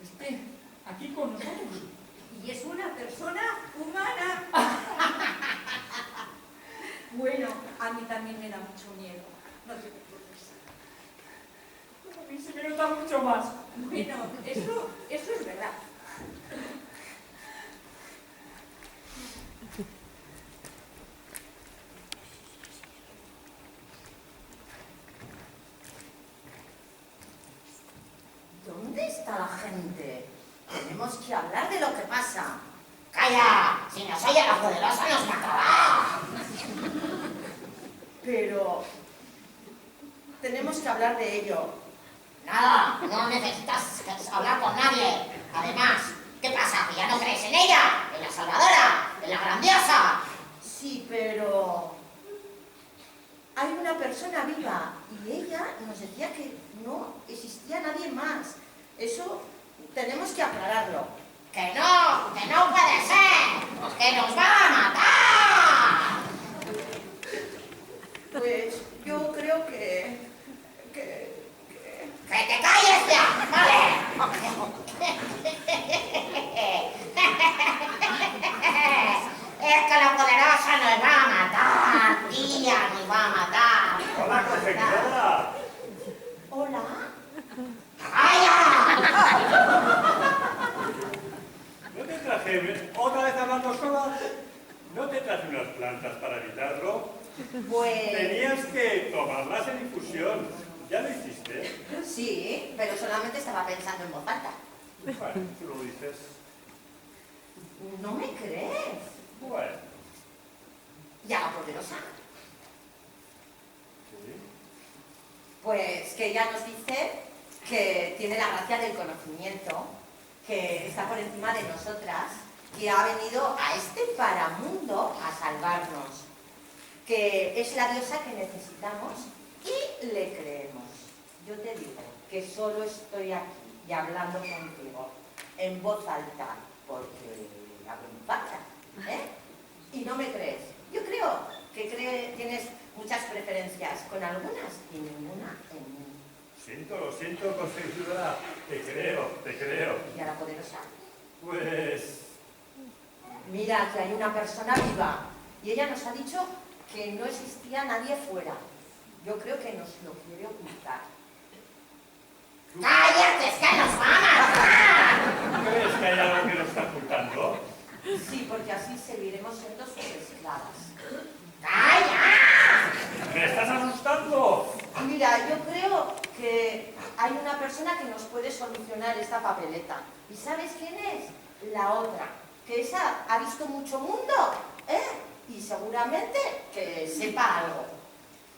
esté aquí con nosotros.
Y es una persona humana. Bueno, a mí también me da mucho miedo. No te preocupes.
A mí se me nota mucho más.
Bueno, eso es verdad.
¿Dónde está la gente? Tenemos que hablar de lo que pasa. ¡Calla! Si nos oye la poderosa nos matará. Pero tenemos que hablar de ello. Nada, no necesitas hablar con nadie. Además, ¿qué pasa? ¿Que ya no crees en ella? ¿En la salvadora? ¿En la grandiosa? Sí, pero... hay una persona viva y ella nos decía que no existía nadie más. Eso tenemos que aclararlo. ¡Que no puede ser! ¡Que nos va a matar! Pues yo creo que te calles ya, ¿vale? Es que la poderosa nos va a matar, tía, nos va a matar.
Hola, consejera.
Hola. ¡Vaya!
¿No te traje, otra vez hablando sola? ¿No te traje unas plantas para evitarlo?
Pues...
tenías que tomarlas en infusión. ¿Ya lo hiciste?
sí, pero solamente estaba pensando en voz alta.
Bueno, tú lo dices.
¿No me crees?
Bueno.
¿Y a la poderosa?
Sí.
Pues que ella nos dice que tiene la gracia del conocimiento, que está por encima de nosotras, que ha venido a este paramundo a salvarnos, que es la diosa que necesitamos y le creemos. Yo te digo que solo estoy aquí y hablando contigo en voz alta, porque hablo en voz alta, ¿eh? Y no me crees. Yo creo que tienes muchas preferencias con algunas y ninguna en mí.
Lo siento, consejera. Te creo.
¿Y a la poderosa?
Pues...
mira, que hay una persona viva y ella nos ha dicho que no existía nadie fuera. Yo creo que nos lo quiere ocultar. ¡Cállate, es que nos va a matar!
¿Crees que hay algo que nos está ocultando?
Sí, porque así seguiremos siendo sus esclavas. ¡Calla!
¡Me estás asustando!
Mira, yo creo que hay una persona que nos puede solucionar esta papeleta. ¿Y sabes quién es? La otra. Que esa ha visto mucho mundo, ¿eh? Y seguramente que sepa algo.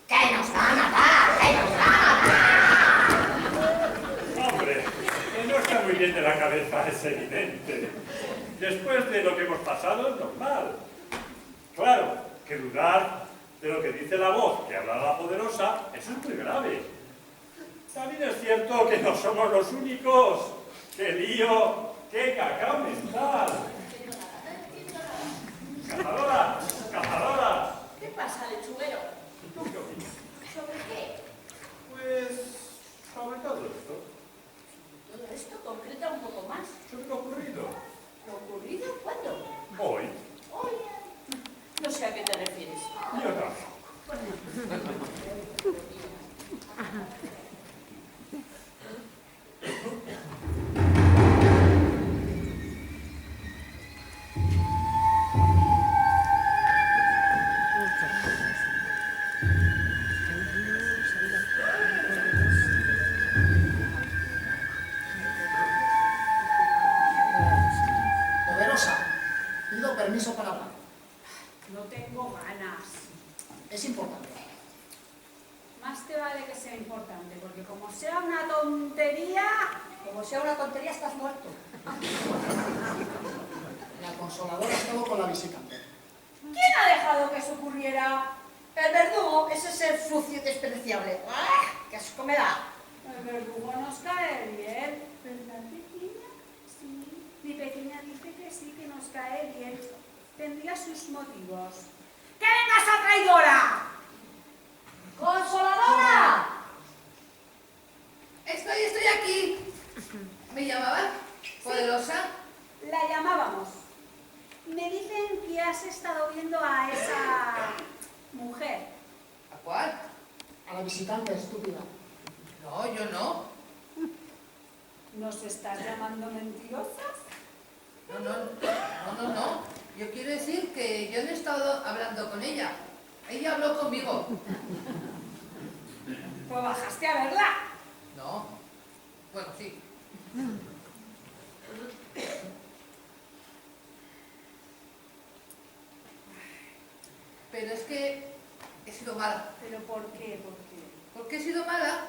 ¡Que nos va a matar! ¡Que nos va a matar!
Hombre, que no está muy bien de la cabeza, es evidente. Después de lo que hemos pasado, es normal. Claro, que dudar de lo que dice la voz que habla la poderosa, eso es muy grave. También es cierto que no somos los únicos. ¡Qué lío! ¡Qué cacao mental! ¡Cazadora! ¡Cazadora!
¿Qué pasa, lechuguero?
¿Y tú qué opinas?
¿Sobre qué?
Pues... sobre todo esto.
Todo esto concreta un poco más.
¿Sobre lo ocurrido?
¿Lo ocurrido? ¿Cuándo?
Hoy.
Hoy. No sé a qué te refieres.
Yo tampoco.
Poderosa, pido permiso para hablar.
No tengo ganas.
Es importante.
Más te vale que sea importante, porque como sea una tontería...
Como sea una tontería, estás muerto.
La consoladora estuvo con la visitante.
¿Quién ha dejado que eso ocurriera? El verdugo, ese es el sucio despreciable. ¡Ah! ¡Qué asco me da!
El verdugo nos cae bien, ¿verdad, pequeña? Sí, mi pequeña dice que sí, que nos cae bien. Tendría sus motivos. ¡Que vengas a traidora!
¡Consoladora!
Estoy aquí. ¿Me llamabas? ¿Poderosa?
La llamábamos. Me dicen que has estado viendo a esa mujer.
¿A cuál?
A la visitante estúpida.
No, yo no.
¿Nos estás llamando mentirosas?
No. Yo quiero decir que yo no he estado hablando con ella. Ella habló conmigo.
Pues bajaste a verla.
No. Bueno, sí. Pero es que he sido mala.
¿Pero por qué? ¿Por qué?
Porque he sido mala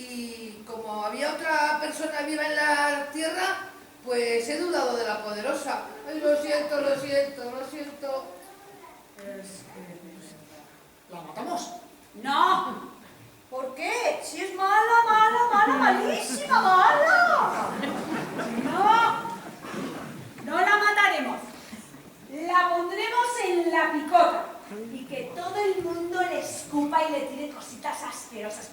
y como había otra persona viva en la tierra, pues he dudado de la poderosa. Ay, lo siento, lo siento, lo siento.
Es que... ¿La matamos?
No. ¿Por qué? Si es mala, malísima, mala. No la mataremos. La pondremos en la picota y que todo el mundo le escupa y le tire cositas asquerosas.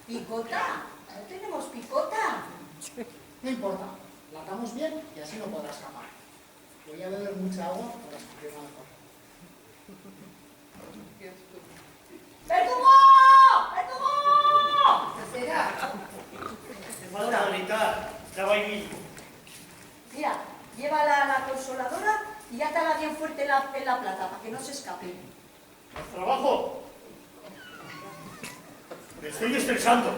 ¿Picota? ¿No tenemos picota?
No importa, la atamos bien y así no podrá escapar. Voy a beber mucha agua para escupir mejor.
¡Pertumo!
¿Qué será?
Te falta gritar, ya va ahí.
Mira, llévala a la consoladora y átala bien fuerte en la plata para que no se escape.
¡Al trabajo! Me estoy estresando.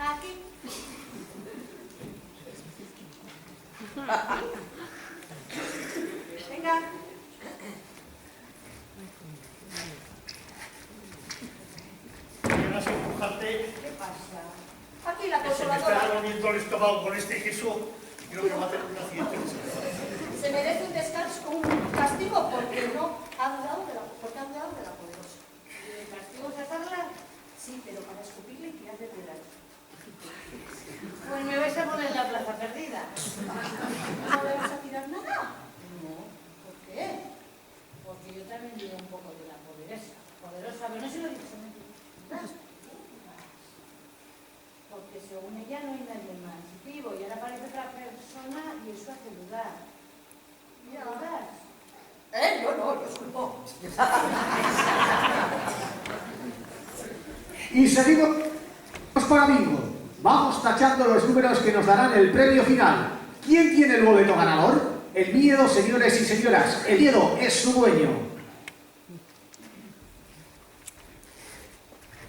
Aquí. Venga.
¿Quieres empujarte?
¿Qué pasa? Aquí la
Se me está
consoladora.
revolviendo el estómago con este queso. Creo que va a hacer un accidente.
Se merece un descanso, un castigo porque no ha dudado de la poderosa.
¿El castigo es atarla?
Sí, pero para escupirle y tirar de piedras.
Pues me vais a poner en la plaza perdida.
¿No le vas a tirar nada?
No. ¿Por qué? Porque yo también digo un poco de la poderosa. Poderosa, pero no se lo digo. Porque según ella no hay nadie más vivo y ahora aparece otra persona y eso hace dudar.
Ya.
¿Dudas?
No, escupo.
Y seguimos para bingo. Vamos tachando los números que nos darán el premio final. ¿Quién tiene el boleto ganador? El miedo, señores y señoras. El miedo es su dueño.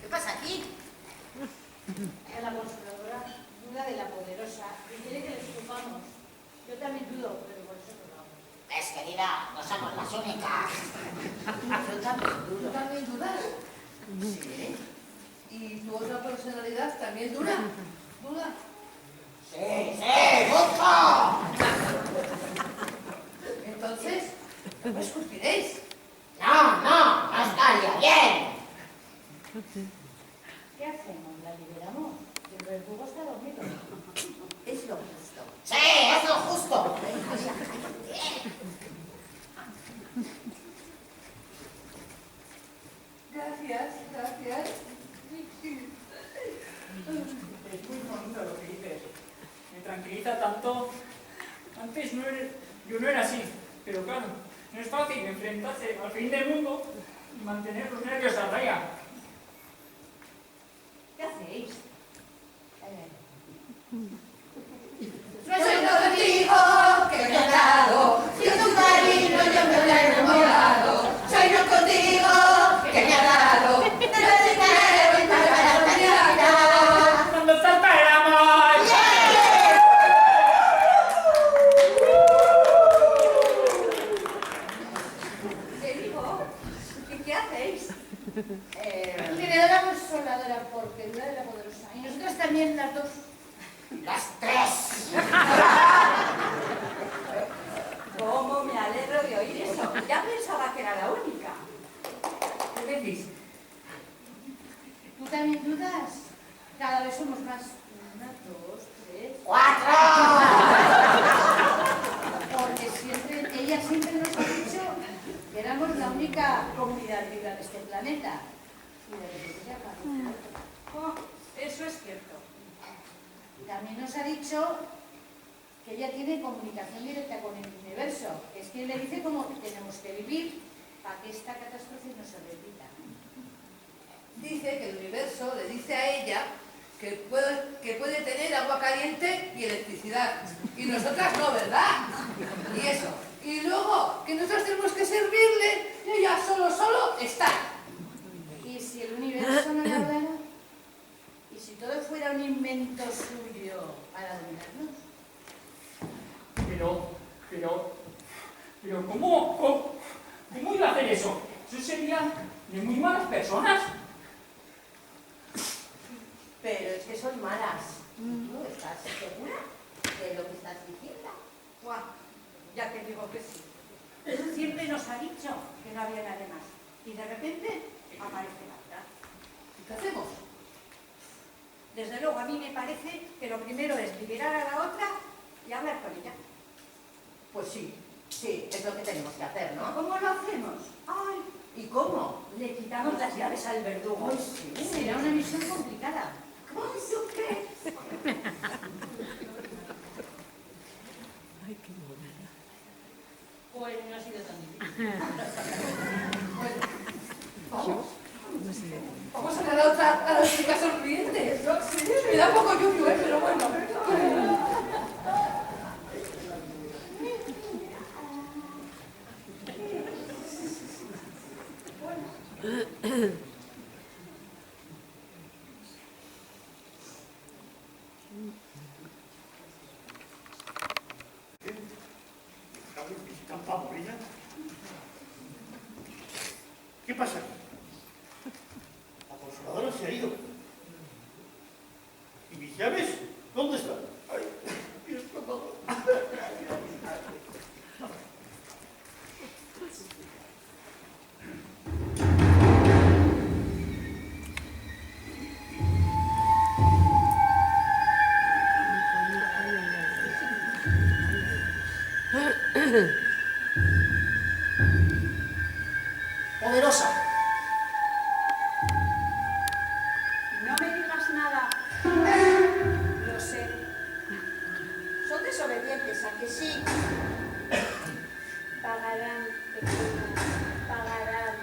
¿Qué pasa aquí?
A la consoladora duda de la poderosa y quiere que le escupamos. Yo también dudo, pero por eso lo hago.
¿Ves, querida? No somos las únicas. Yo también
¿Tú
dudo.
también dudas?
Sí.
¿Y tu otra personalidad también duda? ¿Duda?
Sí, mucho.
Entonces, ¿no me escupiréis?
No estaría bien.
¿Qué hacemos? ¿La liberamos? El verdugo está dormido.
Es lo justo. Sí, es lo justo.
Gracias.
Es muy bonito lo que dices. Me tranquiliza tanto. Antes yo no era así, pero claro, no es fácil enfrentarse al fin del mundo y mantener los nervios a raya.
hacéis?
Sueño contigo, que me ha dado, y en tu cariño yo me he enamorado. Sueño contigo, que me ha dado, te dedicaré para la mañana.
Cuando salta el amor.
¿Qué digo? ¿Qué hacéis?
Mire, ahora pues soldadora porque Dura de la Poderosa. Y nosotras también las dos.
¡Las tres!
¿Cómo me alegro de oír eso? Ya pensaba que era la única. ¿Qué decís?
¿Tú también dudas? Cada vez somos más. 1, 2, 3.
¡4!
Porque ella siempre nos ha dicho que éramos la única comunidad viva de este planeta. Y de repente se acabó.
Oh, eso es cierto.
También nos ha dicho que ella tiene comunicación directa con el universo. Es que le dice cómo tenemos que vivir para que esta catástrofe no se repita.
Dice que el universo le dice a ella que puede tener agua caliente y electricidad. Y nosotras no, ¿verdad? Y eso. Y luego que nosotros tenemos que servirle y ella solo está.
¿Y si el universo no la hablara? ¿Y si todo fuera un invento suyo para dominarnos?
Pero, ¿cómo iba a hacer eso? Eso sería de muy malas personas.
Pero es que son malas. ¿Tú estás segura de lo que estás diciendo?
Buah, ya te digo que sí. Siempre nos ha dicho que no había nadie más. Y de repente aparece la otra.
¿Y qué hacemos?
Desde luego, a mí me parece que lo primero es liberar a la otra y hablar con ella.
Pues sí, es lo que tenemos que hacer, ¿no?
¿Cómo lo hacemos? Ay,
¿Y cómo?
le quitamos las llaves al verdugo.
Pues sí.
Será una misión complicada.
¿Cómo tú crees?
Pues no ha sido tan difícil.
Vamos. Vamos a la chica sonriente. Me da un poco lluvio, pero bueno.
¿Qué pasa aquí? La consoladora se ha ido. ¿Y mis llaves? ¿Dónde están? Ay, mi estómago.
Poderosa.
No me digas nada. Lo sé. Son desobedientes, ¿a que sí? Pagarán, pequeña, pagarán.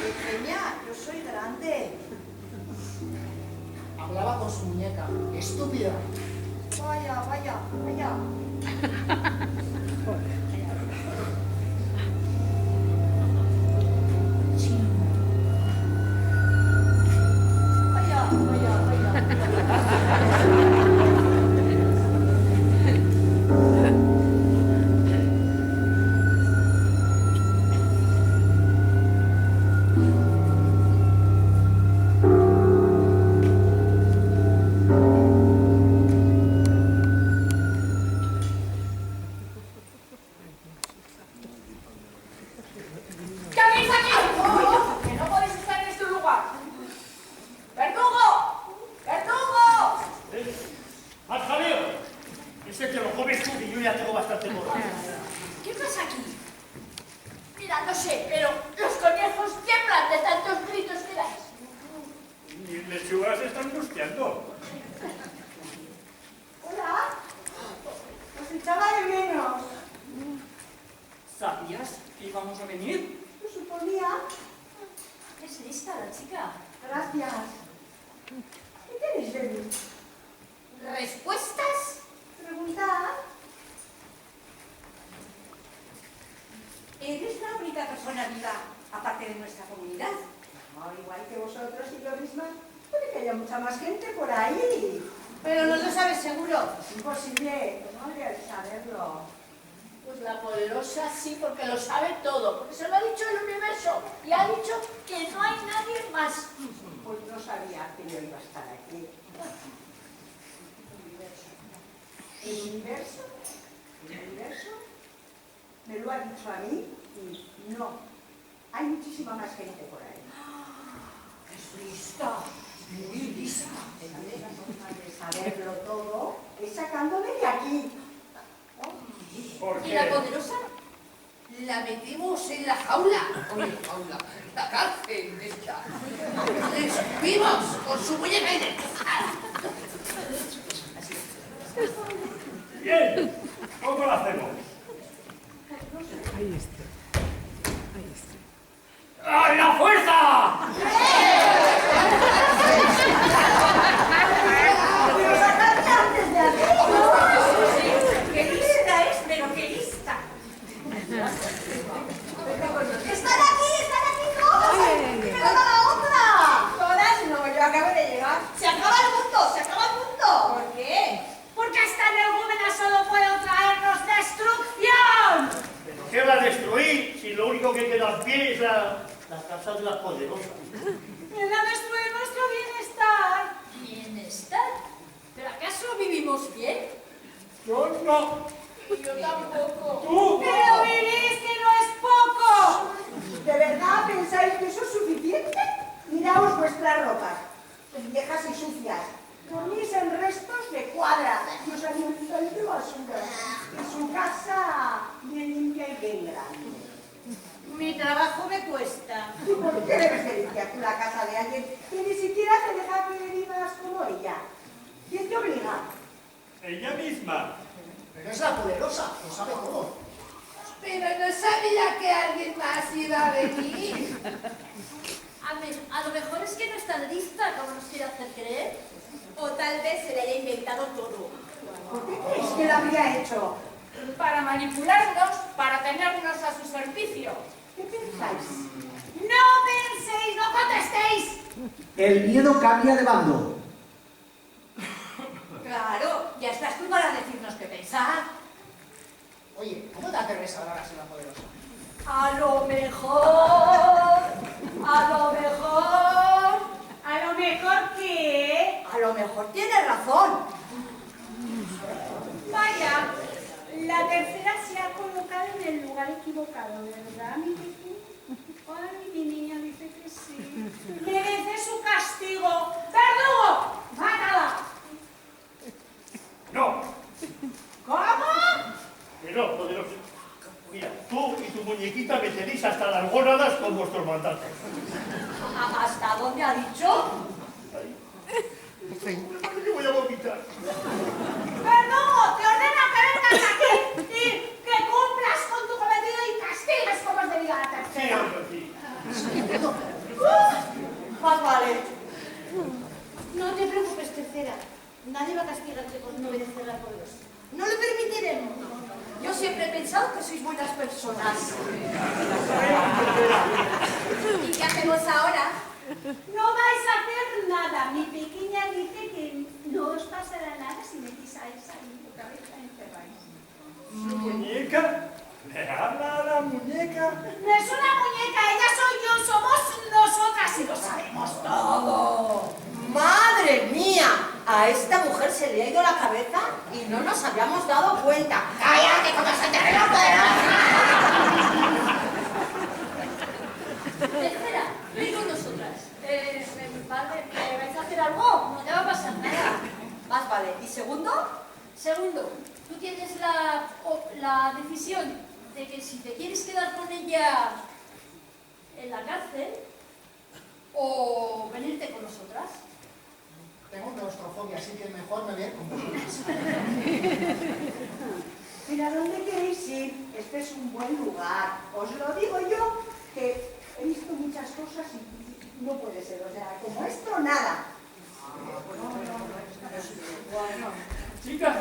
Pequeña, yo soy grande.
Hablaba con su muñeca. Estúpida.
Vaya.
¿Qué hacéis aquí? Que no podéis estar en este lugar. ¡Verdugo!
¡Al jaleo! Ese te lo comes tú, que yo ya tengo bastante morro.
¿Qué pasa aquí? Mira, no sé, pero los conejos tiemblan de tantos gritos que dais.
Mis lechugas se están angustiando.
Hola. Os echaba de menos.
¿Sabías que íbamos a venir?
Lo suponía.
¿Qué es
lista la chica.
Gracias. ¿Qué queréis de mí?
¿Respuestas?
Preguntad.
¿Eres la única persona viva aparte de nuestra comunidad?
No, igual que vosotros y yo misma, puede que haya mucha más gente por ahí.
Pero no lo sabes seguro.
Es imposible, ¿cómo habría de saberlo?
Pues la poderosa sí, porque lo sabe todo, porque se lo ha dicho el universo y ha dicho que no hay nadie más.
Pues no sabía que yo iba a estar aquí. ¿El universo? ¿El universo? Me lo ha dicho a mí y no. Hay muchísima más gente por ahí.
¡Es lista! ¡Muy lista!
La única forma de saberlo todo es sacándome de aquí.
¿Por
¿Y
qué?
la poderosa? La metimos en la jaula. Oye, jaula. La cárcel esta. Le subimos con su muñeca y de...
Bien, ¿cómo lo hacemos?
Ahí está. Ahí está.
¡A la fuerza!
¡Pero sacadme antes de aquí!
¡Qué lista es, pero qué lista!
¡Están aquí todos! ¡Me da la otra! Todas, no, yo acabo de llegar. ¡Se acaba el mundo! ¡Se acaba el mundo!
¿Por qué? Porque esta energúmena solo puede traernos destrucción.
¿Pero qué va a destruir si lo único que queda en pie es la casa de la poderosa?
Viene a destruir nuestro bienestar.
¿Bienestar? ¿Pero acaso vivimos bien?
Yo no.
Yo tampoco.
Tú.
Pero vivís que no es poco.
¿De verdad pensáis que eso es suficiente? Miraos vuestras ropas, viejas y sucias. Dormís en restos de cuadra y os alimentáis de basura. Y su casa bien limpia y bien grande.
Mi trabajo me cuesta.
¿Y por qué debes de limpiar tú la casa de alguien que ni siquiera te deja que vivas como ella? ¿Quién te obliga?
Ella misma.
Pero es la poderosa, lo sabe todo.
Pero no sabía que alguien más iba a venir.
A lo mejor es que no está lista como nos quiere hacer creer.
O tal vez se le haya inventado todo.
¿Por qué creéis que lo habría hecho?
Para manipularnos, para tenernos a su servicio.
¿Qué pensáis?
No penséis, no contestéis.
El miedo cambia de bando.
Claro, ya estás tú para decirnos qué pensar.
Oye, ¿cómo te atreves a hablar así la poderosa?
A lo mejor...
¿A lo mejor qué?
A lo mejor tiene razón.
Vaya, la tercera se ha colocado en el lugar equivocado, ¿verdad, mi pequeña? Ay, mi niña dice que sí. Merece su castigo. ¡Verdugo! ¡Mátala!
No,
¿Cómo?
que no, poderosa. Mira, tú y tu muñequita me tenéis hasta las gónadas con vuestros mandatos.
¿Hasta dónde ha dicho?
Yo voy a vomitar.
¡Verdugo! Te ordeno que vengas aquí y que cumplas con tu cometido y castigues como os diga la
Sí,
tercera.
hombre, sí.
Más vale.
No te preocupes, tercera. Nadie va a castigarte por no obedecer a la poderosa. No lo permitiremos.
Yo siempre he pensado que sois buenas personas.
¿Y qué hacemos ahora?
No vais a hacer nada. Mi pequeña dice que no os pasará nada si metéis a esa en tu cabeza encerráis.
¿Muñeca? ¿Me habla la muñeca?
No es una muñeca, ella soy yo, somos nosotras y lo sabemos todo.
¡Madre mía! A esta mujer se le ha ido la cabeza y no nos habíamos dado cuenta. ¡Cállate cuando se te ve la
Tercera, ven con nosotras. Padre, ¿vais a hacer algo? No te va a pasar nada.
Más vale. ¿Y segundo?
Segundo, tú tienes la decisión de que si te quieres quedar con ella en la cárcel o venirte con nosotras.
Tengo claustrofobia, así que mejor me voy con vosotros.
¿Pero a dónde queréis ir? Este es un buen lugar. Os lo digo yo, que he visto muchas cosas y
no puede ser, o sea, como esto, nada.
Bueno, chicas,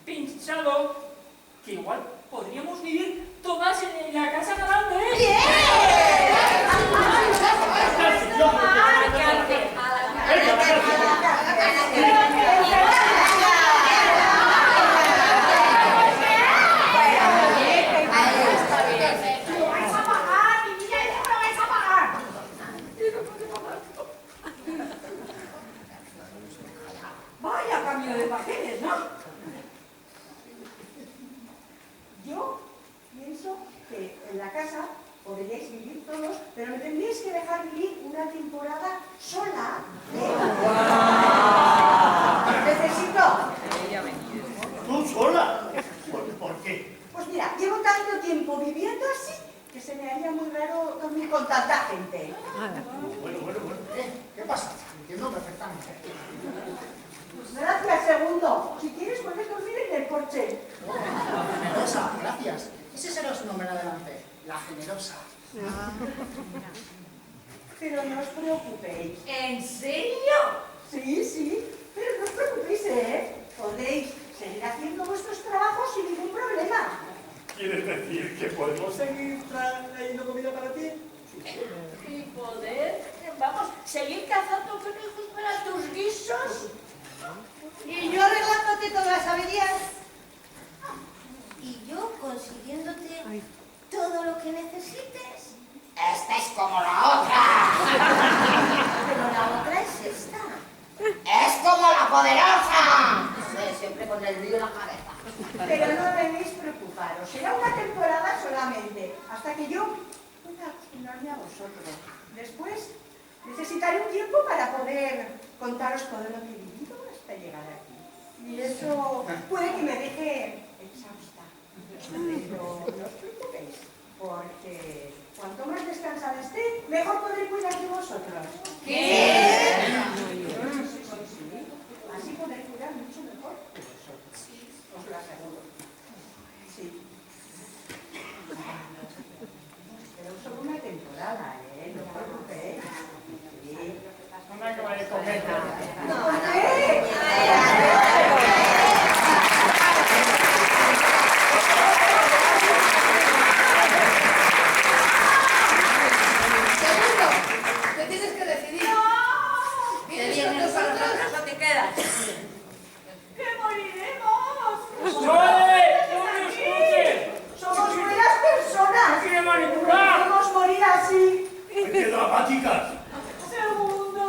pensado que igual podríamos vivir todas en la casa grande, ¿eh?
¡Bien!
Vaya cambio de papeles, ¿no?
Yo pienso que en la casa podríais vivir todos, pero me tendríais que dejar vivir una temporada sola. Necesito.
¿Tú sola? ¿Por qué?
Pues mira, llevo tanto tiempo viviendo así que se me haría muy raro dormir con tanta gente.
Bueno.
¿Qué pasa? Entiendo perfectamente.
Gracias, segundo. Si quieres puedes dormir en el porche.
Generosa, gracias. Ese será su nombre en adelante. La generosa.
Pero no os preocupéis.
¿En serio?
Sí, pero no os preocupéis, ¿eh? Podéis seguir haciendo vuestros trabajos sin ningún problema.
¿Quieres decir que podemos seguir trayendo comida para ti?
Y poder, vamos, seguir cazando conejos para tus guisos.
Y yo arreglándote todas las averías. Y yo consiguiéndote todo lo que necesites. Esta es como la otra. Pero la otra es esta. Es como la poderosa. Sí, siempre con el lío en la cabeza.
Pero no debéis preocuparos. Será una temporada solamente, hasta que yo pueda acostumbrarme a vosotros. Después necesitaré un tiempo para poder contaros todo lo que he vivido hasta llegar aquí. Y eso puede que me deje exhausta. Pero no os preocupéis, porque cuanto más descansada esté, mejor podré cuidar de vosotros.
¿Qué?
Sí. Así podré cuidar mucho mejor de vosotros. Os lo aseguro. Sí. Pero solo una temporada, ¿eh? No os preocupéis. Sí.
No me acaba de comer.
¿Por qué?
Segundo, te tienes que decidir.
¿Te
¿Vienes
vienes
con
con
nosotros?
nosotros o te quedas?
¡Que moriremos!
¡Oye! ¡No me escuches!
¡Somos buenas personas!
¡No quiere manipular!
¡No podemos morir así!
¡Qué dramáticas!
¡Segundo!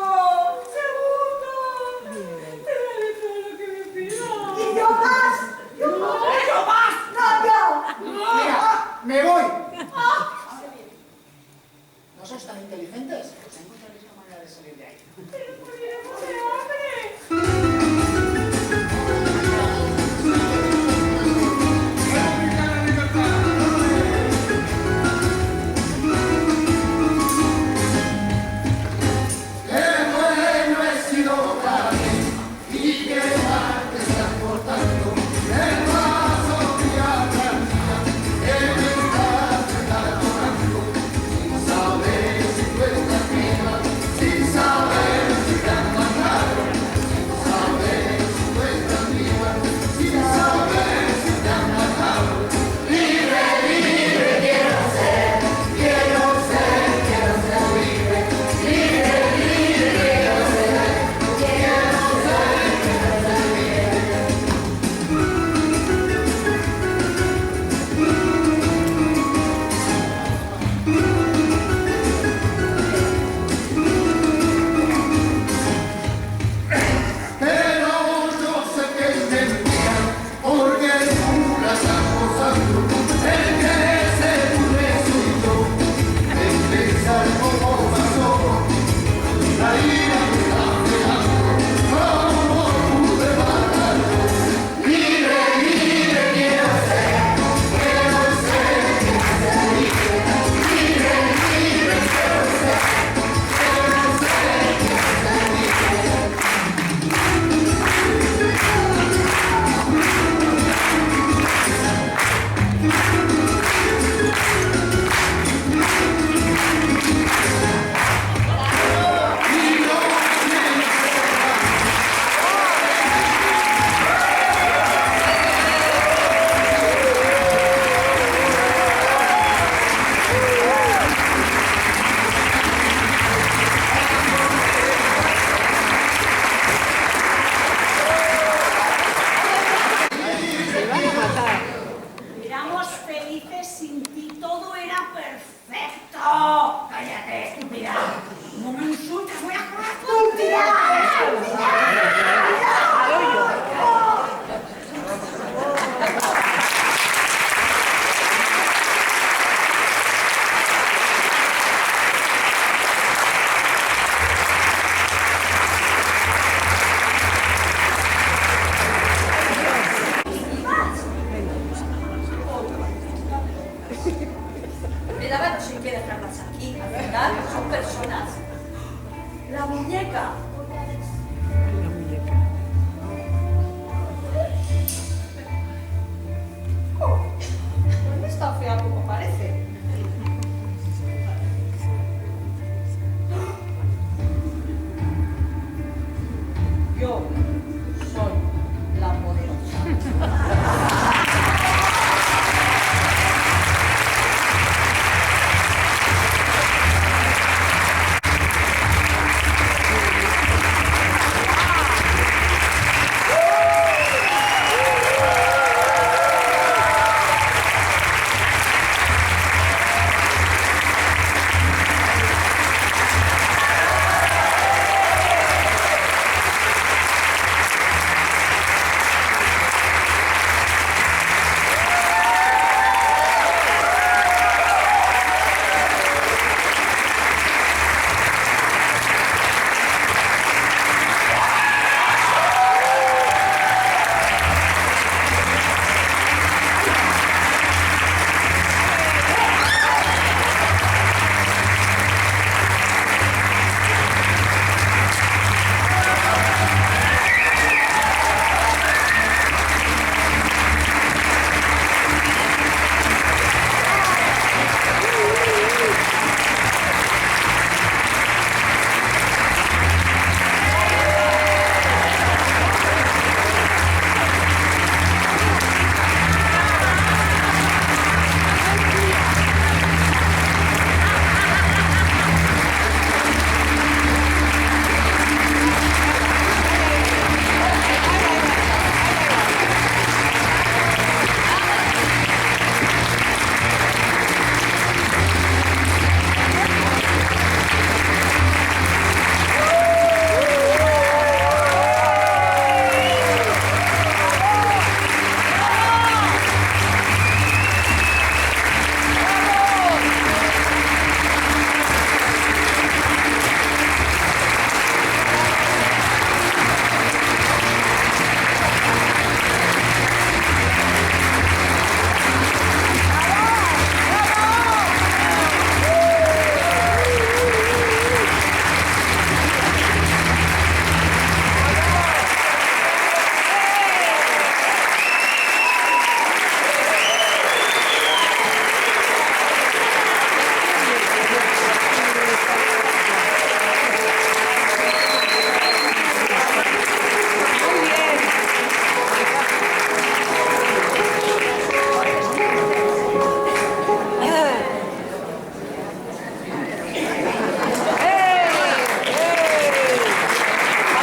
la muñeca.